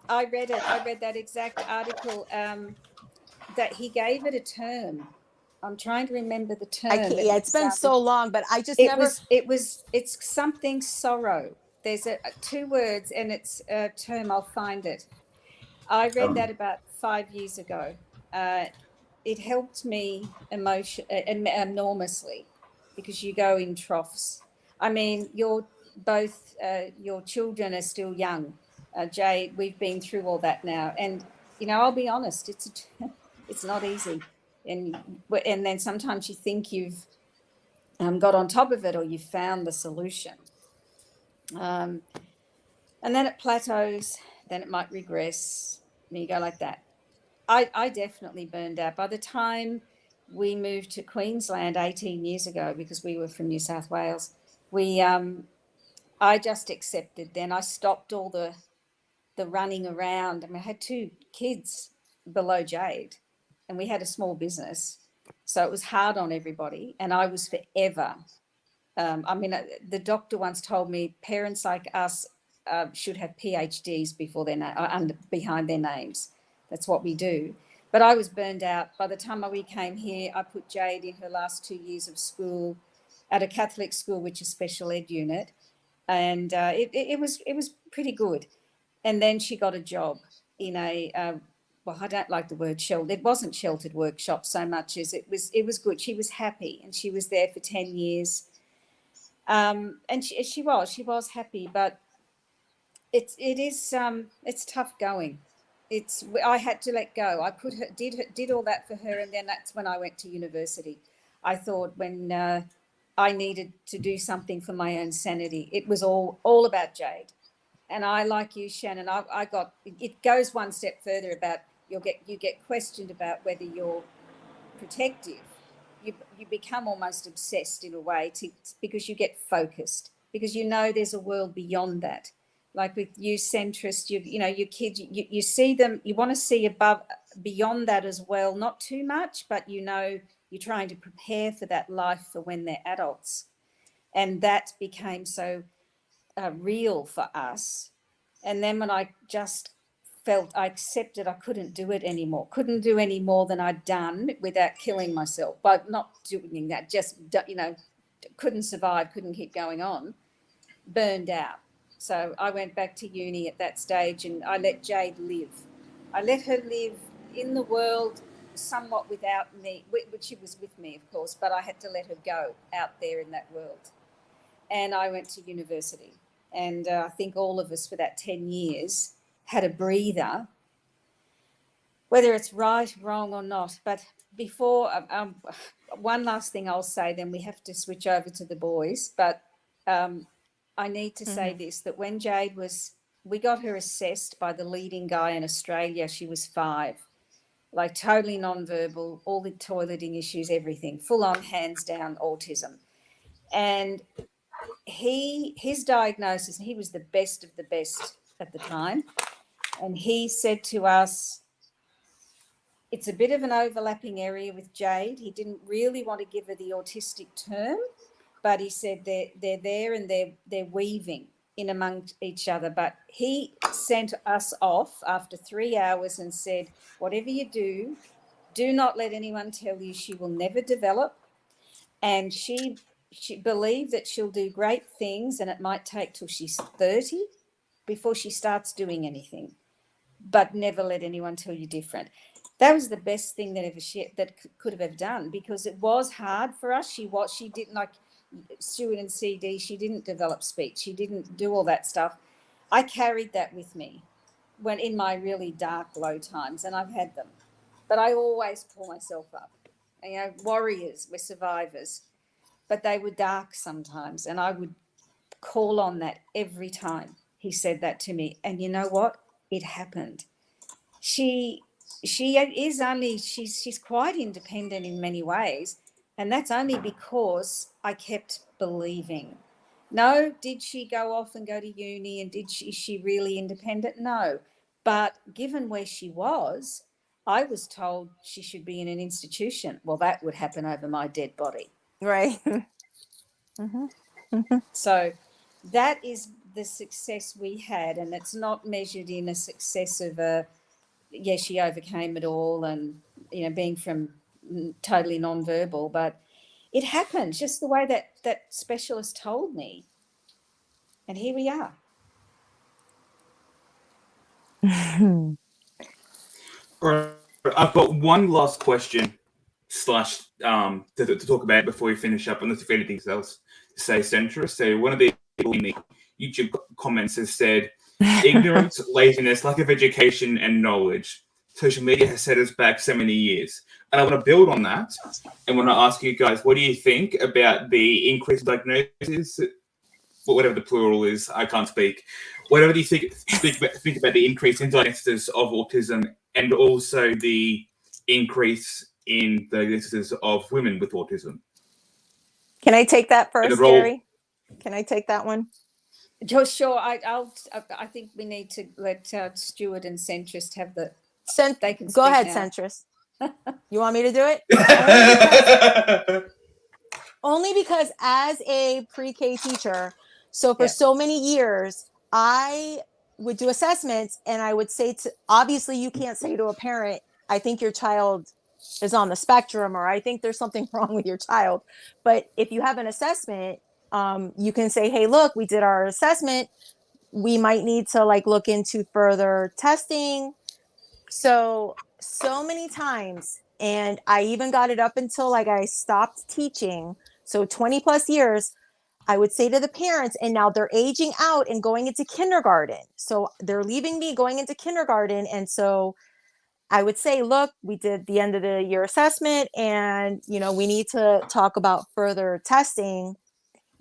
I read it. I read that exact article that he gave it a term. I'm trying to remember the term. It's been so long, but I just it's something sorrow. There's 2 words and it's a term. I'll find it. I read that about 5 years ago. It helped me enormously because you go in troughs. I mean, both your children are still young. Jade, we've been through all that now, and I'll be honest, it's not easy, and then sometimes you think you've got on top of it or you've found the solution, and then it plateaus, then it might regress, and you go like that. I definitely burned out by the time we moved to Queensland 18 years ago because we were from New South Wales. I just accepted. Then I stopped all the running around. I mean, I had 2 kids below Jade and we had a small business. So it was hard on everybody. And I was forever. The doctor once told me parents like us should have PhDs behind their names. That's what we do. But I was burned out. By the time we came here, I put Jade in her last 2 years of school at a Catholic school, which is special ed unit. And it was pretty good. And then she got a job in a, I don't like the word sheltered. It wasn't sheltered workshop so much as it was good. She was happy and she was there for 10 years. And she was happy, but it's tough going. I had to let go. I did all that for her, and then that's when I went to university. I thought when I needed to do something for my own sanity, it was all about Jade. And I, like you, Shannon, I got, it goes one step further about you get questioned about whether you're protective. You become almost obsessed in a way because you get focused, because you know there's a world beyond that. Like with you, Centrist, you know your kids, you see them, you want to see beyond that as well, not too much, but you know you're trying to prepare for that life for when they're adults. And that became so real for us. And then when I just felt, I accepted I couldn't do it anymore, couldn't do any more than I'd done without killing myself, but not doing that, just, you know, couldn't survive, couldn't keep going on, burned out. So I went back to uni at that stage, and I let Jade live. I let her live in the world somewhat without me, which she was with me, of course, but I had to let her go out there in that world. And I went to university. And I think all of us for that 10 years had a breather, whether it's right, wrong or not. But before, one last thing I'll say, then we have to switch over to the boys. But I need to say this, that when Jade we got her assessed by the leading guy in Australia. She was 5, like totally nonverbal, all the toileting issues, everything, full on, hands down autism. And his diagnosis, and he was the best of the best at the time, and he said to us, it's a bit of an overlapping area with Jade. He didn't really want to give her the autistic term, but he said they're there and they're weaving in among each other. But he sent us off after 3 hours and said, whatever you do not let anyone tell you she will never develop. And she believed that she'll do great things, and it might take till she's 30 before she starts doing anything, but never let anyone tell you different. That was the best thing that could have ever done, because it was hard for us. She didn't, like Stuart and CD, she didn't develop speech. She didn't do all that stuff. I carried that with me when in my really dark, low times, and I've had them. But I always pull myself up. You know, warriors, we're survivors. But they were dark sometimes, and I would call on that every time he said that to me. And you know what? It happened. She's quite independent in many ways, and that's only because I kept believing. No, did she go off and go to uni, and is she really independent? No. But given where she was, I was told she should be in an institution. Well, that would happen over my dead body. Right. So that is the success we had, and it's not measured in a success of she overcame it all, and you know, being from totally nonverbal, but it happened just the way that specialist told me, and here we are. All right, I've got one last question to talk about before we finish up, unless if anything else to say, Centrist. So one of the people in the YouTube comments has said, ignorance, laziness, lack of education and knowledge. Social media has set us back so many years. And I want to build on that and want to ask you guys, what do you think about the increased diagnosis, whatever the plural is, I can't speak. Whatever do you think about the increase in diagnosis of autism, and also the increase in the diagnosis of women with autism? Can I take that first, Gerrie? Can I take that one? Sure. I think we need to let Stuart and Centrist have the. They can go ahead, now. Centrist. You want me to do it? Only because as a pre-K teacher, so for so many years, I would do assessments, and I would say obviously you can't say to a parent, I think your child is on the spectrum, or I think there's something wrong with your child. But if you have an assessment, you can say, hey, look, we did our assessment. We might need to look into further testing. So many times, and I even got it up until I stopped teaching. So 20 plus years, I would say to the parents, and now they're aging out and going into kindergarten. So they're leaving me going into kindergarten. And so I would say, look, we did the end of the year assessment and, we need to talk about further testing.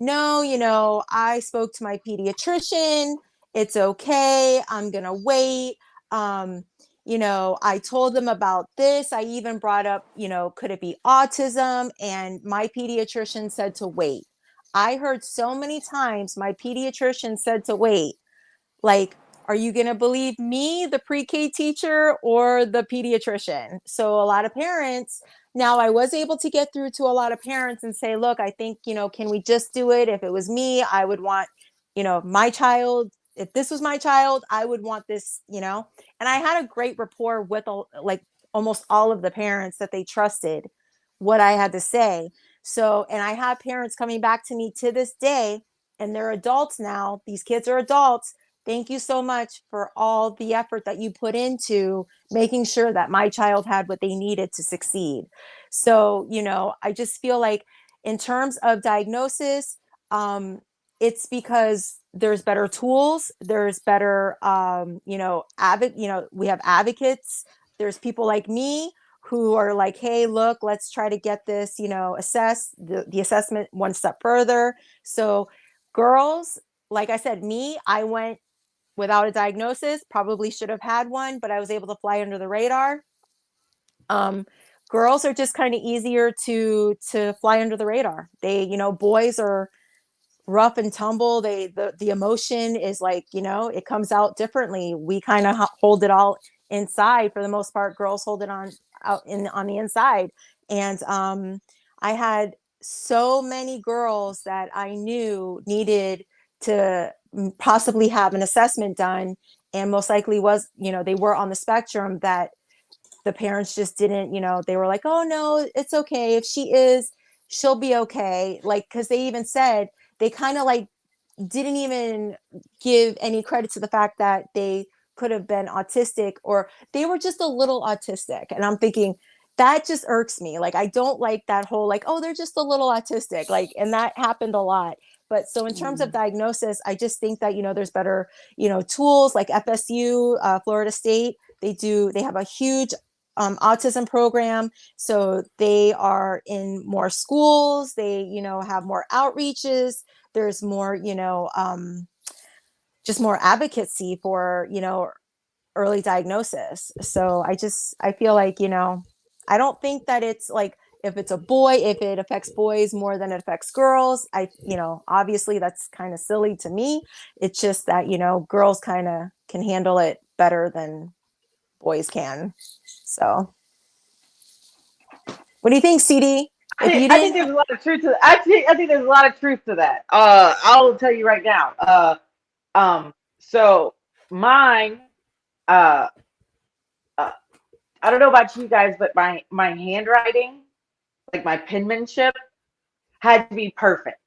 No, I spoke to my pediatrician. It's okay. I'm going to wait. I told them about this. I even brought up, could it be autism? And my pediatrician said to wait. I heard so many times my pediatrician said to wait. Like, are you going to believe me, the pre-K teacher, or the pediatrician? So a lot of parents, now I was able to get through to a lot of parents and say, look, I think, can we just do it? If it was me, I would want, my child, if this was my child, I would want this, and I had a great rapport with like almost all of the parents that they trusted what I had to say. So, and I have parents coming back to me to this day, and they're adults now. These kids are adults. Thank you so much for all the effort that you put into making sure that my child had what they needed to succeed. So, I just feel like in terms of diagnosis, it's because there's better tools, there's better, we have advocates, there's people like me who are like, hey, look, let's try to get this, assess the assessment one step further. So girls, like I said, I went without a diagnosis, probably should have had one, but I was able to fly under the radar. Girls are just kind of easier to fly under the radar. They, boys are rough and tumble. The emotion is like, it comes out differently. We kind of hold it all inside for the most part. Girls hold it on the inside. And I had so many girls that I knew needed to possibly have an assessment done, and most likely was, they were on the spectrum, that the parents just didn't, they were like, oh no, it's okay. If she is, she'll be okay. Like, cause they even said, they kind of like didn't even give any credit to the fact that they could have been autistic, or they were just a little autistic. And I'm thinking, that just irks me. Like, I don't like that whole, like, oh, they're just a little autistic. Like, and that happened a lot. But so in terms of diagnosis, I just think that, there's better, tools like FSU, Florida State. They have a huge autism program. So they are in more schools. They, have more outreaches. There's more, just more advocacy for, early diagnosis. So I feel like, I don't think that it's like, if it's a boy, if it affects boys more than it affects girls, obviously that's kind of silly to me. It's just that, girls kind of can handle it better than boys can. So what do you think, CD? I think there's a lot of truth to that. I think there's a lot of truth to that. I'll tell you right now. So mine, I don't know about you guys, but my handwriting, like my penmanship, had to be perfect.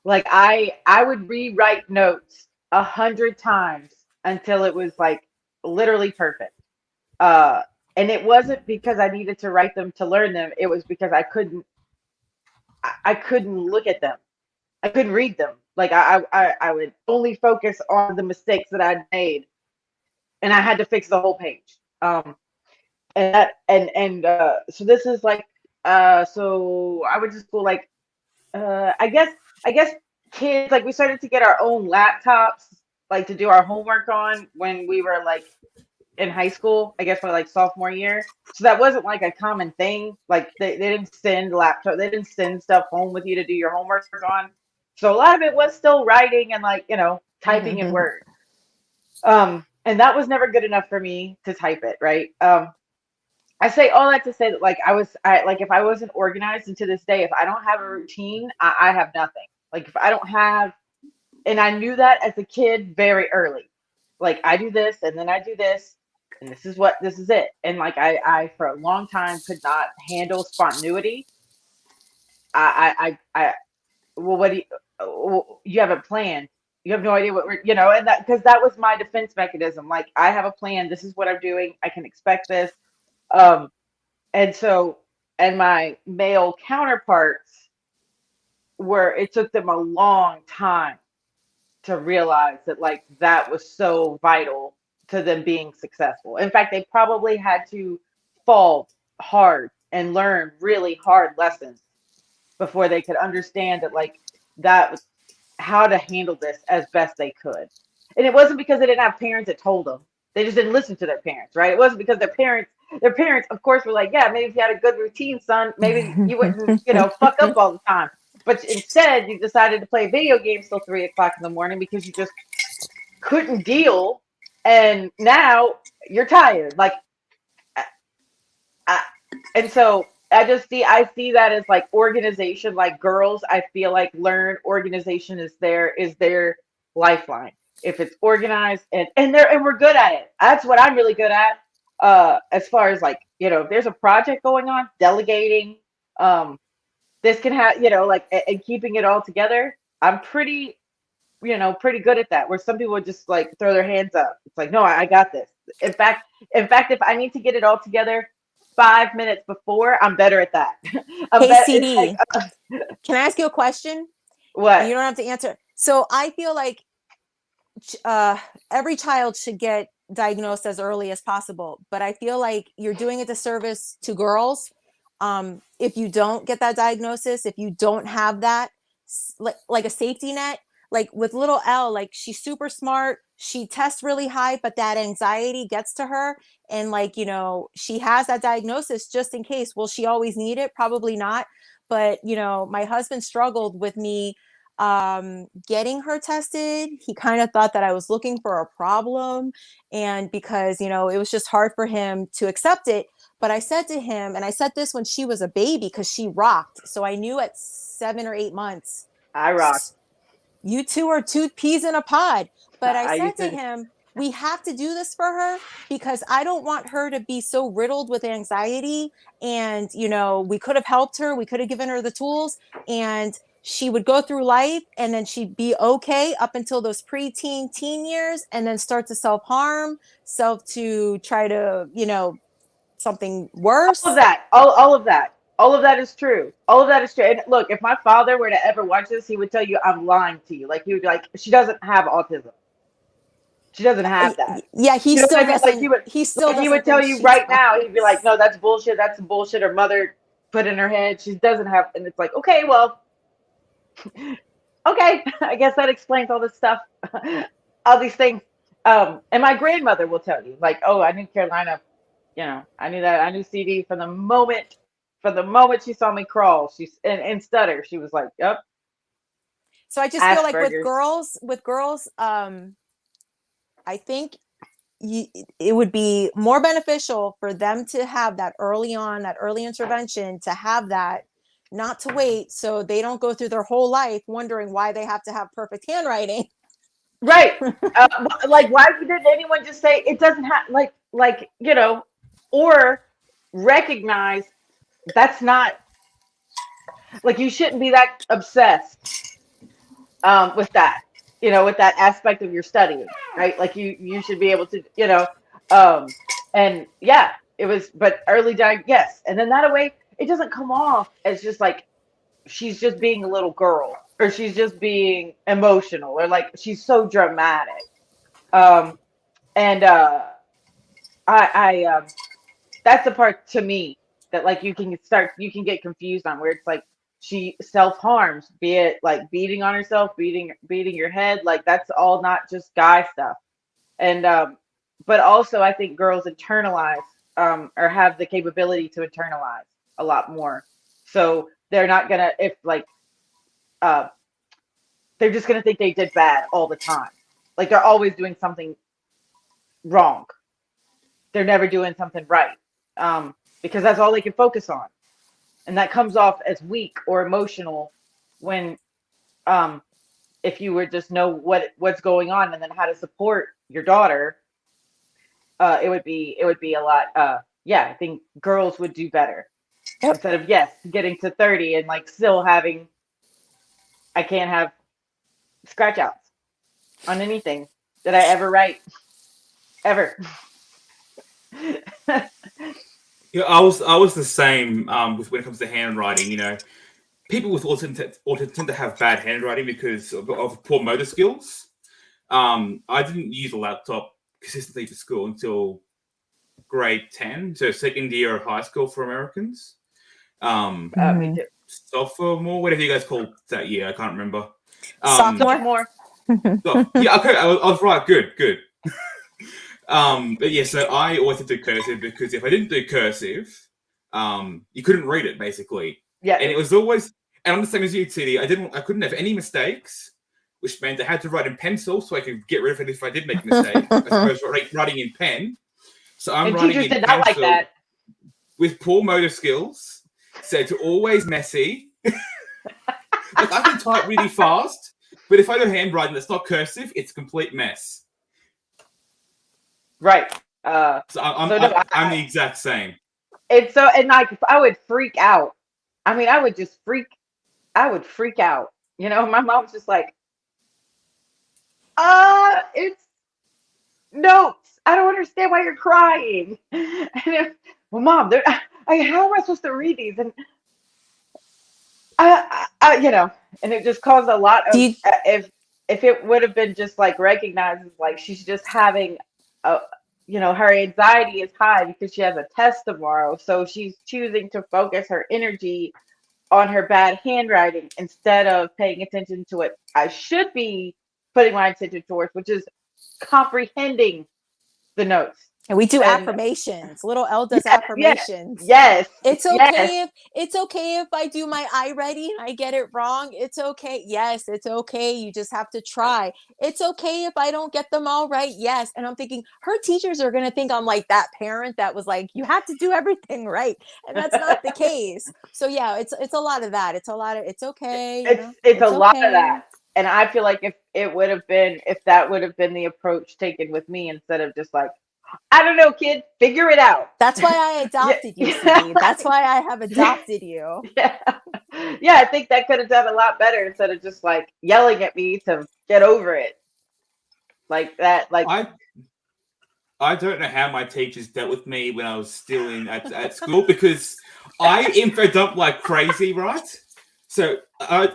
Like I would rewrite notes 100 times until it was like literally perfect. And it wasn't because I needed to write them to learn them. It was because I couldn't look at them. I couldn't read them. Like I would only focus on the mistakes that I'd made, and I had to fix the whole page. So this is like, so I went to school like, I guess kids, like we started to get our own laptops, like to do our homework on when we were like in high school, I guess for like sophomore year. So that wasn't like a common thing. Like they didn't send they didn't send stuff home with you to do your homework on. So a lot of it was still writing and like, typing in Word. And that was never good enough for me to type it, right? I say all that to say that like if I wasn't organized, and to this day, if I don't have a routine, I have nothing. Like if I don't have, and I knew that as a kid very early. Like I do this and then I do this, and this is it. And like I for a long time could not handle spontaneity. Well, what do you haven't planned? You have no idea what we're, and that, because that was my defense mechanism. Like I have a plan. This is what I'm doing. I can expect this. And my male counterparts, it took them a long time to realize that like that was so vital to them being successful. In fact, they probably had to fall hard and learn really hard lessons before they could understand that like that how to handle this as best they could. And it wasn't because they didn't have parents that told them. They just didn't listen to their parents, right? It wasn't because their parents, of course, were like, yeah, maybe if you had a good routine, son, maybe you wouldn't, fuck up all the time. But instead, you decided to play video games till 3 o'clock in the morning because you just couldn't deal. And now you're tired. Like, and so I see that as like organization, like girls, I feel like learn organization is their lifeline. If it's organized and we're good at it. That's what I'm really good at. As far as like, if there's a project going on, delegating, this can have, like, and keeping it all together. I'm pretty good at that, where some people would just like throw their hands up. It's like, no, I got this. In fact, if I need to get it all together 5 minutes before, I'm better at that. Hey, CD, like, can I ask you a question? What? You don't have to answer. So I feel like every child should get diagnosed as early as possible, but I feel like you're doing a disservice to girls if you don't get that diagnosis, if you don't have that like a safety net. Like with little Elle, like she's super smart, she tests really high, but that anxiety gets to her, and like, she has that diagnosis just in case. Will she always need it? Probably not. But my husband struggled with me getting her tested. He kind of thought that I was looking for a problem, and because it was just hard for him to accept it. But I said to him, and I said this when she was a baby because she rocked, so I knew at 7 or 8 months I rocked. You two are two peas in a pod. But I said to him, we have to do this for her because I don't want her to be so riddled with anxiety. And, we could have helped her. We could have given her the tools, and she would go through life and then she'd be okay up until those preteen, teen years, and then start to self-harm, to try to, something worse. All of that. All of that. All of that is true. All of that is true. And look, if my father were to ever watch this, he would tell you I'm lying to you. Like, he would be like, she doesn't have autism. She doesn't have that. Yeah, he still doesn't. Like he would tell you right now. He'd be like, no, that's bullshit. That's some bullshit her mother put in her head. She doesn't have. And it's like, okay, well, okay. I guess that explains all this stuff. All these things. And my grandmother will tell you, like, oh, I knew Carolina. I knew that. I knew CD from the moment she saw me crawl. She's and stutter. She was like, yep. So I just feel like with girls, I think it would be more beneficial for them to have that early intervention, to have that, not to wait so they don't go through their whole life wondering why they have to have perfect handwriting. Right. Like, why didn't anyone just say it doesn't have or recognize that's not, like, you shouldn't be that obsessed with that, with that aspect of your studying, right? Like you should be able to, and yeah, it was, but early yes. And then that way it doesn't come off as just like she's just being a little girl, or she's just being emotional, or like she's so dramatic. I that's the part to me that like you can get confused on, where it's like she self-harms, be it like beating on herself, beating your head, like that's all not just guy stuff. And but also I think girls internalize or have the capability to internalize a lot more. So they're not gonna, if like they're just gonna think they did bad all the time. Like they're always doing something wrong. They're never doing something right. Because that's all they can focus on. And that comes off as weak or emotional when if you would just know what's going on and then how to support your daughter, it would be a lot I think girls would do better. Yep. Instead of getting to 30 and like still having, I can't have scratch outs on anything that I ever write. Ever. Yeah, I was the same with when it comes to handwriting. people with autism tend to have bad handwriting because of poor motor skills. I didn't use a laptop consistently for school until grade 10, so second year of high school for Americans. Me too. Sophomore, whatever you guys call that year, I can't remember. Sophomore. Yeah, okay, I was right. Good. But yeah, so I always had to do cursive because if I didn't do cursive, you couldn't read it basically. Yeah. And it was always, and I'm the same as you, TD. I couldn't have any mistakes, which meant I had to write in pencil so I could get rid of it if I did make a mistake. I suppose writing in pen. So I'm writing teachers in did not like pencil that. with poor motor skills. So it's always messy. Like I can type really fast, but if I do handwriting that's not cursive, it's a complete mess. Right. So I'm the exact same. And so, and like, I would freak out. I mean, I would freak out. You know, my mom's just like, it's notes. I don't understand why you're crying. And well, Mom, how am I supposed to read these? And you know, and it just caused a lot of, if it would have been just like recognized as like, she's just having you know, her anxiety is high because she has a test tomorrow. So she's choosing to focus her energy on her bad handwriting instead of paying attention to what I should be putting my attention towards, which is comprehending the notes. And we do affirmations. Little L does affirmations. Yes. It's okay if I do my I ready and I get it wrong. It's okay. Yes, it's okay. You just have to try. It's okay if I don't get them all right. Yes. And I'm thinking her teachers are going to think I'm like that parent that was like, you have to do everything right. And that's not the case. So yeah, it's a lot of that. It's a lot of, it's okay. It's a lot of that. And I feel like if that would have been the approach taken with me instead of just like, I don't know, kid, figure it out. That's why I adopted you, CD. That's why I have adopted you. Yeah, I think that could have done a lot better instead of just like yelling at me to get over it. Like that, like I don't know how my teachers dealt with me when I was still at school because I info dump like crazy, right? So,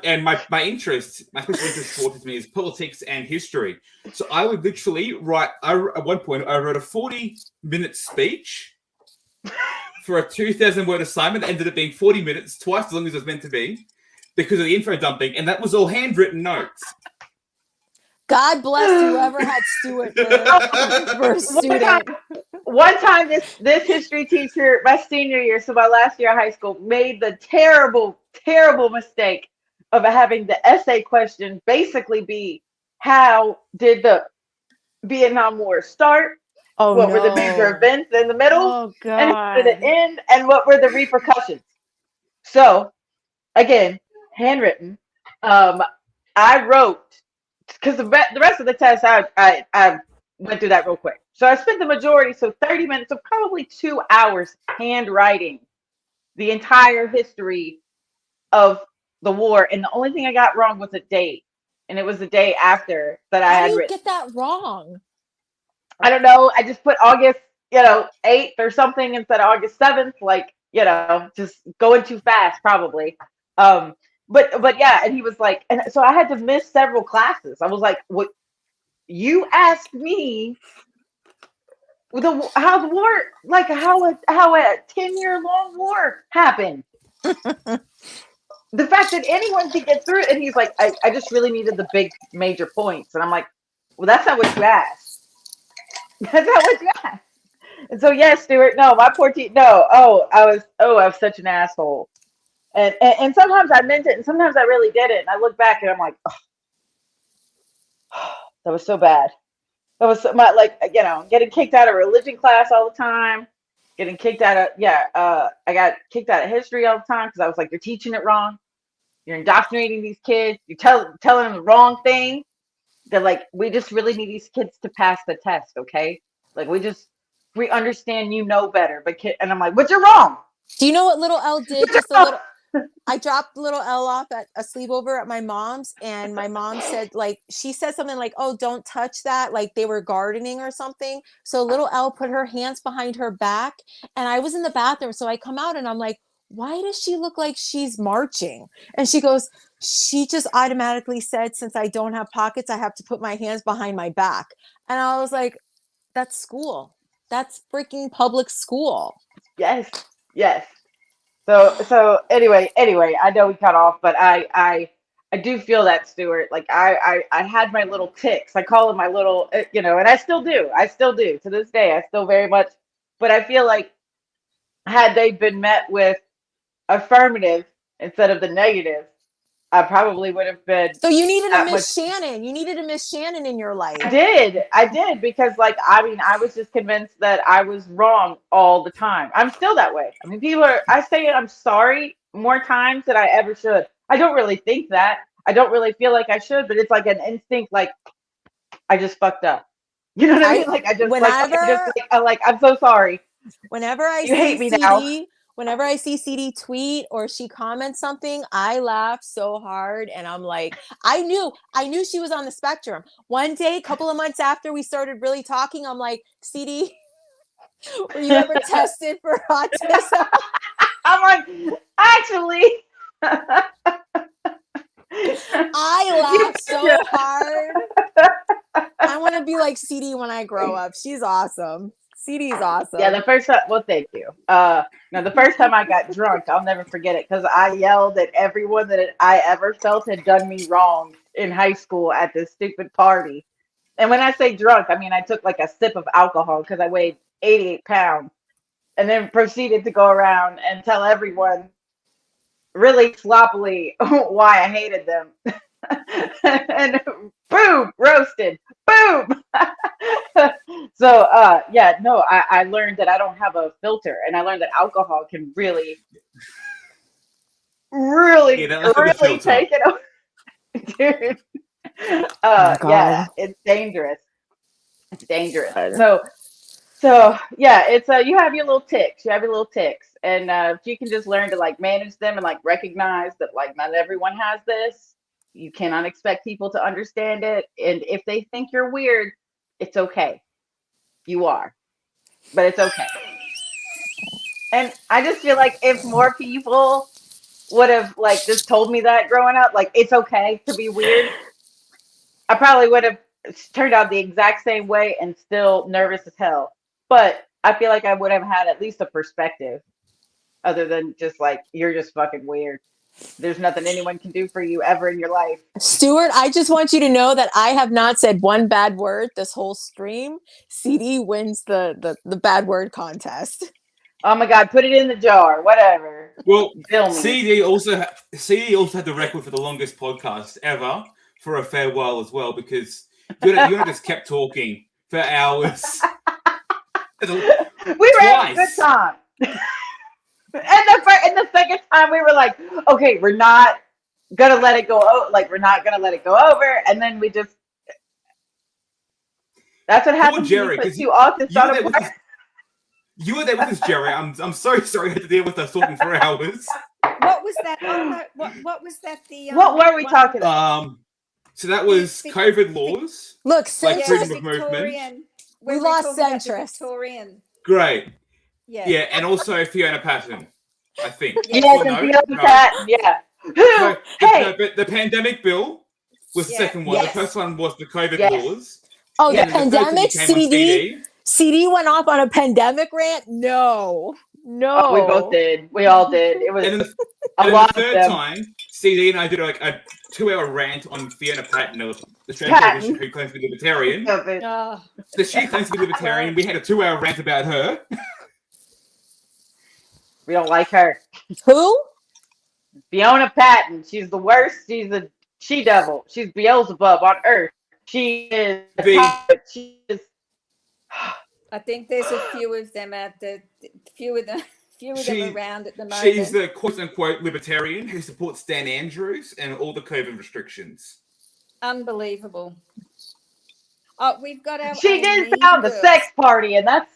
and my special interest for autism is politics and history. So I would literally write, at one point, I wrote a 40-minute speech for a 2,000-word assignment that ended up being 40 minutes, twice as long as it was meant to be, because of the info dumping, and that was all handwritten notes. God bless whoever had Stuart for a student. One time, this history teacher, my senior year, so my last year of high school, made the terrible mistake of having the essay question basically be, how did the Vietnam War start? What were the major events in the middle? Oh, God. And at the end, and what were the repercussions? So, again, handwritten. I wrote, because the rest of the test, I went through that real quick. So I spent the majority, so 30 minutes, so probably 2 hours handwriting the entire history of the war. And the only thing I got wrong was a date. And it was the day after that I had written. How do you get that wrong? I don't know. I just put August, 8th or something instead of August 7th. Like, just going too fast, probably. But yeah, and he was like, and so I had to miss several classes. I was like, what? You asked me how the war, like how a 10-year-long war happened. The fact that anyone could get through it, and he's like, I just really needed the big major points, and I'm like, well, that's not what you asked. That's not what you asked. And so, yes, Stuart, no, my poor teacher, no, I was such an asshole. And sometimes I meant it, and sometimes I really did it. And I look back and I'm like, oh, that was so bad. That was getting kicked out of religion class all the time. Getting kicked out of, I got kicked out of history all the time because I was like, you're teaching it wrong. You're indoctrinating these kids. You're telling them the wrong thing. They're like, we just really need these kids to pass the test, okay? Like, we understand better. But and I'm like, but you're wrong. Do you know what little L did? Just a little. I dropped little L off at a sleepover at my mom's, and my mom said, she said something like, oh, don't touch that. Like they were gardening or something. So little L put her hands behind her back, and I was in the bathroom. So I come out and I'm like, why does she look like she's marching? And she goes, she just automatically said, since I don't have pockets, I have to put my hands behind my back. And I was like, that's school. That's freaking public school. Yes. So anyway, I know we cut off, but I do feel that, Stuart. Like I had my little ticks. I call them my little, and I still do. To this day, I still very much. But I feel like had they been met with affirmative instead of the negative, I probably would have been. So you needed a Miss Shannon. You neided a Miss Shannon in your life. I did because I was just convinced that I was wrong all the time. I'm still that way. I mean, I say I'm sorry more times than I ever should. I don't really think that. I don't really feel like I should, but it's like an instinct, like I just fucked up. You know what I mean? Like I'm so sorry. Whenever I You hate me CD, now. Whenever I see CD tweet or she comments something, I laugh so hard, and I'm like, I knew she was on the spectrum. One day, a couple of months after we started really talking, I'm like, CD, were you ever tested for autism? I'm like, actually. I laugh so hard. I want to be like CD when I grow up. She's awesome. CD's awesome. Yeah, the first time. Well, thank you. The first time I got drunk, I'll never forget it because I yelled at everyone that I ever felt had done me wrong in high school at this stupid party. And when I say drunk, I mean I took like a sip of alcohol because I weighed 88 pounds, and then proceeded to go around and tell everyone really sloppily why I hated them. And boom, roasted. Boom. So I learned that I don't have a filter, and I learned that alcohol can really take it over. Dude. It's dangerous. So it's you have your little ticks. And if you can just learn to like manage them and like recognize that like not everyone has this, you cannot expect people to understand it. And if they think you're weird, it's okay. You are, but it's okay. And I just feel like if more people would have like just told me that growing up, like it's okay to be weird, I probably would have turned out the exact same way and still nervous as hell. But I feel like I would have had at least a perspective other than just like, you're just fucking weird. There's nothing anyone can do for you ever in your life. Stuart, I just want you to know that I have not said one bad word this whole stream. CD wins the bad word contest. Oh my God, put it in the jar, whatever. Well, CD also had the record for the longest podcast ever for a fair while as well, because you just kept talking for hours. We were having a good time. And the second time we were like, okay, we're not gonna let it go. We're not gonna let it go over. And then we just, that's what happens when you put two autists on a plane. You were there with us, Gerrie. I'm so sorry I had to deal with us talking for hours. What was that? What was that? What were we talking about? So that was COVID laws. Look, like freedom of movement. We lost Centrist. Great. Yeah, and also Fiona Patton, I think. Fiona Patton, yeah. But the pandemic bill was the second one. Yes. The first one was the COVID laws. Oh, the pandemic? CD went off on a pandemic rant? No. Oh, we both did. We all did. It was a lot of them. The third time, CD and I did like a 2-hour rant on Fiona Patton, the Australian politician who claims to be libertarian. So she claims to be libertarian. We had a 2-hour rant about her. We don't like her. Who? Fiona Patton. She's the worst. She's a she-devil. She's Beelzebub on Earth. She is. I think there's a few of them out there. Few of them around at the moment. She's the quote-unquote libertarian who supports Dan Andrews and all the COVID restrictions. Unbelievable. Oh, we've got our. She did found the sex party, and that's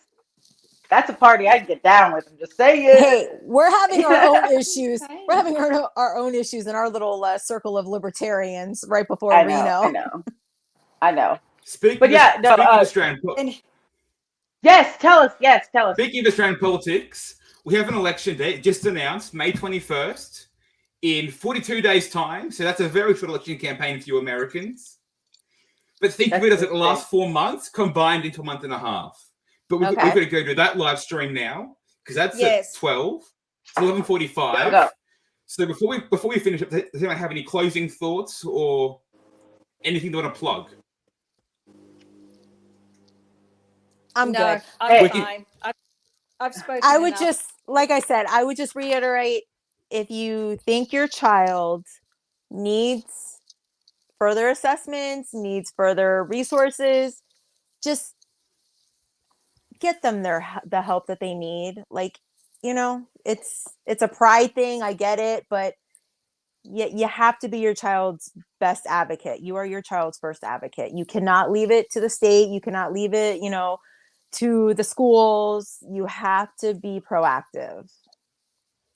a party I can get down with. I'm just saying. Hey, we're having our own issues. We're having our own issues in our little circle of libertarians right before Reno. I know. Speaking of Australian yes, tell us. Speaking of Australian politics, we have an election date just announced, May 21st, in 42 days' time. So that's a very short election campaign for you Americans. But think of it as the last 4 months combined into a month and a half. But we've got to go to that live stream now because that's at 12. It's 11:45. Go. So before we finish up, does anyone have any closing thoughts or anything they want to plug? I'm good. I'm fine. I've spoken. I would enough. just, like I said, I would just reiterate, if you think your child needs further assessments, needs further resources, just get them the help that they need. Like, you know, it's a pride thing. I get it, but you have to be your child's best advocate. You are your child's first advocate. You cannot leave it to the state. You cannot leave it, you know, to the schools. You have to be proactive.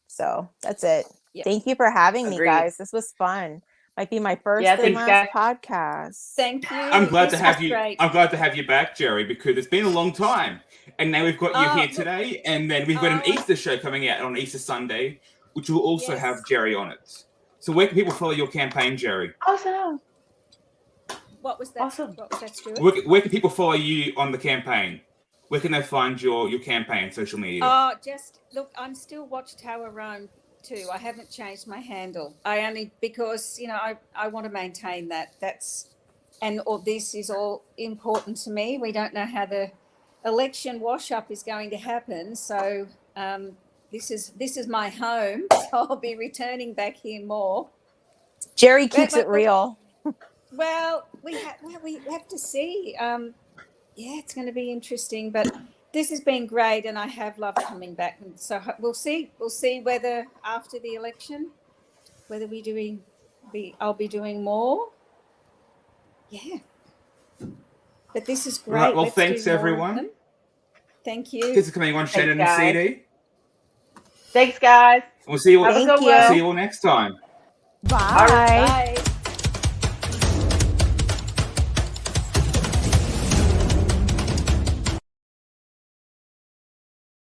So that's it. Yeah. Thank you for having me, Agreed. guys. This was fun. Might be my first Yeah, and thanks, last podcast. Thank you. I'm glad to This have was you. great. I'm glad to have you back, Gerrie, because it's been a long time, and now we've got you here today, and then we've got an Easter show coming out on Easter Sunday, which will also have Gerrie on it. So where can people follow your campaign, Gerrie? Awesome. What was that? Awesome. What was that, Stuart? Where can people follow you on the campaign? Where can they find your campaign, social media? Oh, just look, I'm still Watchtower Rome too. I haven't changed my handle. I only because, you know, I want to maintain that. This is all important to me. We don't know how the election wash up is going to happen. So this is my home. So I'll be returning back here more. Gerrie keeps it real. Well, we have to see. Yeah, it's going to be interesting, but this has been great, and I have loved coming back. And so we'll see. We'll see whether after the election, whether I'll be doing more. Yeah, but this is great. Right, well, Let's thanks do more of everyone. them. Thank you. This is coming on Shannon and guys. CD. Thanks, guys. We'll see you all. Have a good Thank you. one. See you all next time. Bye. All right. Bye.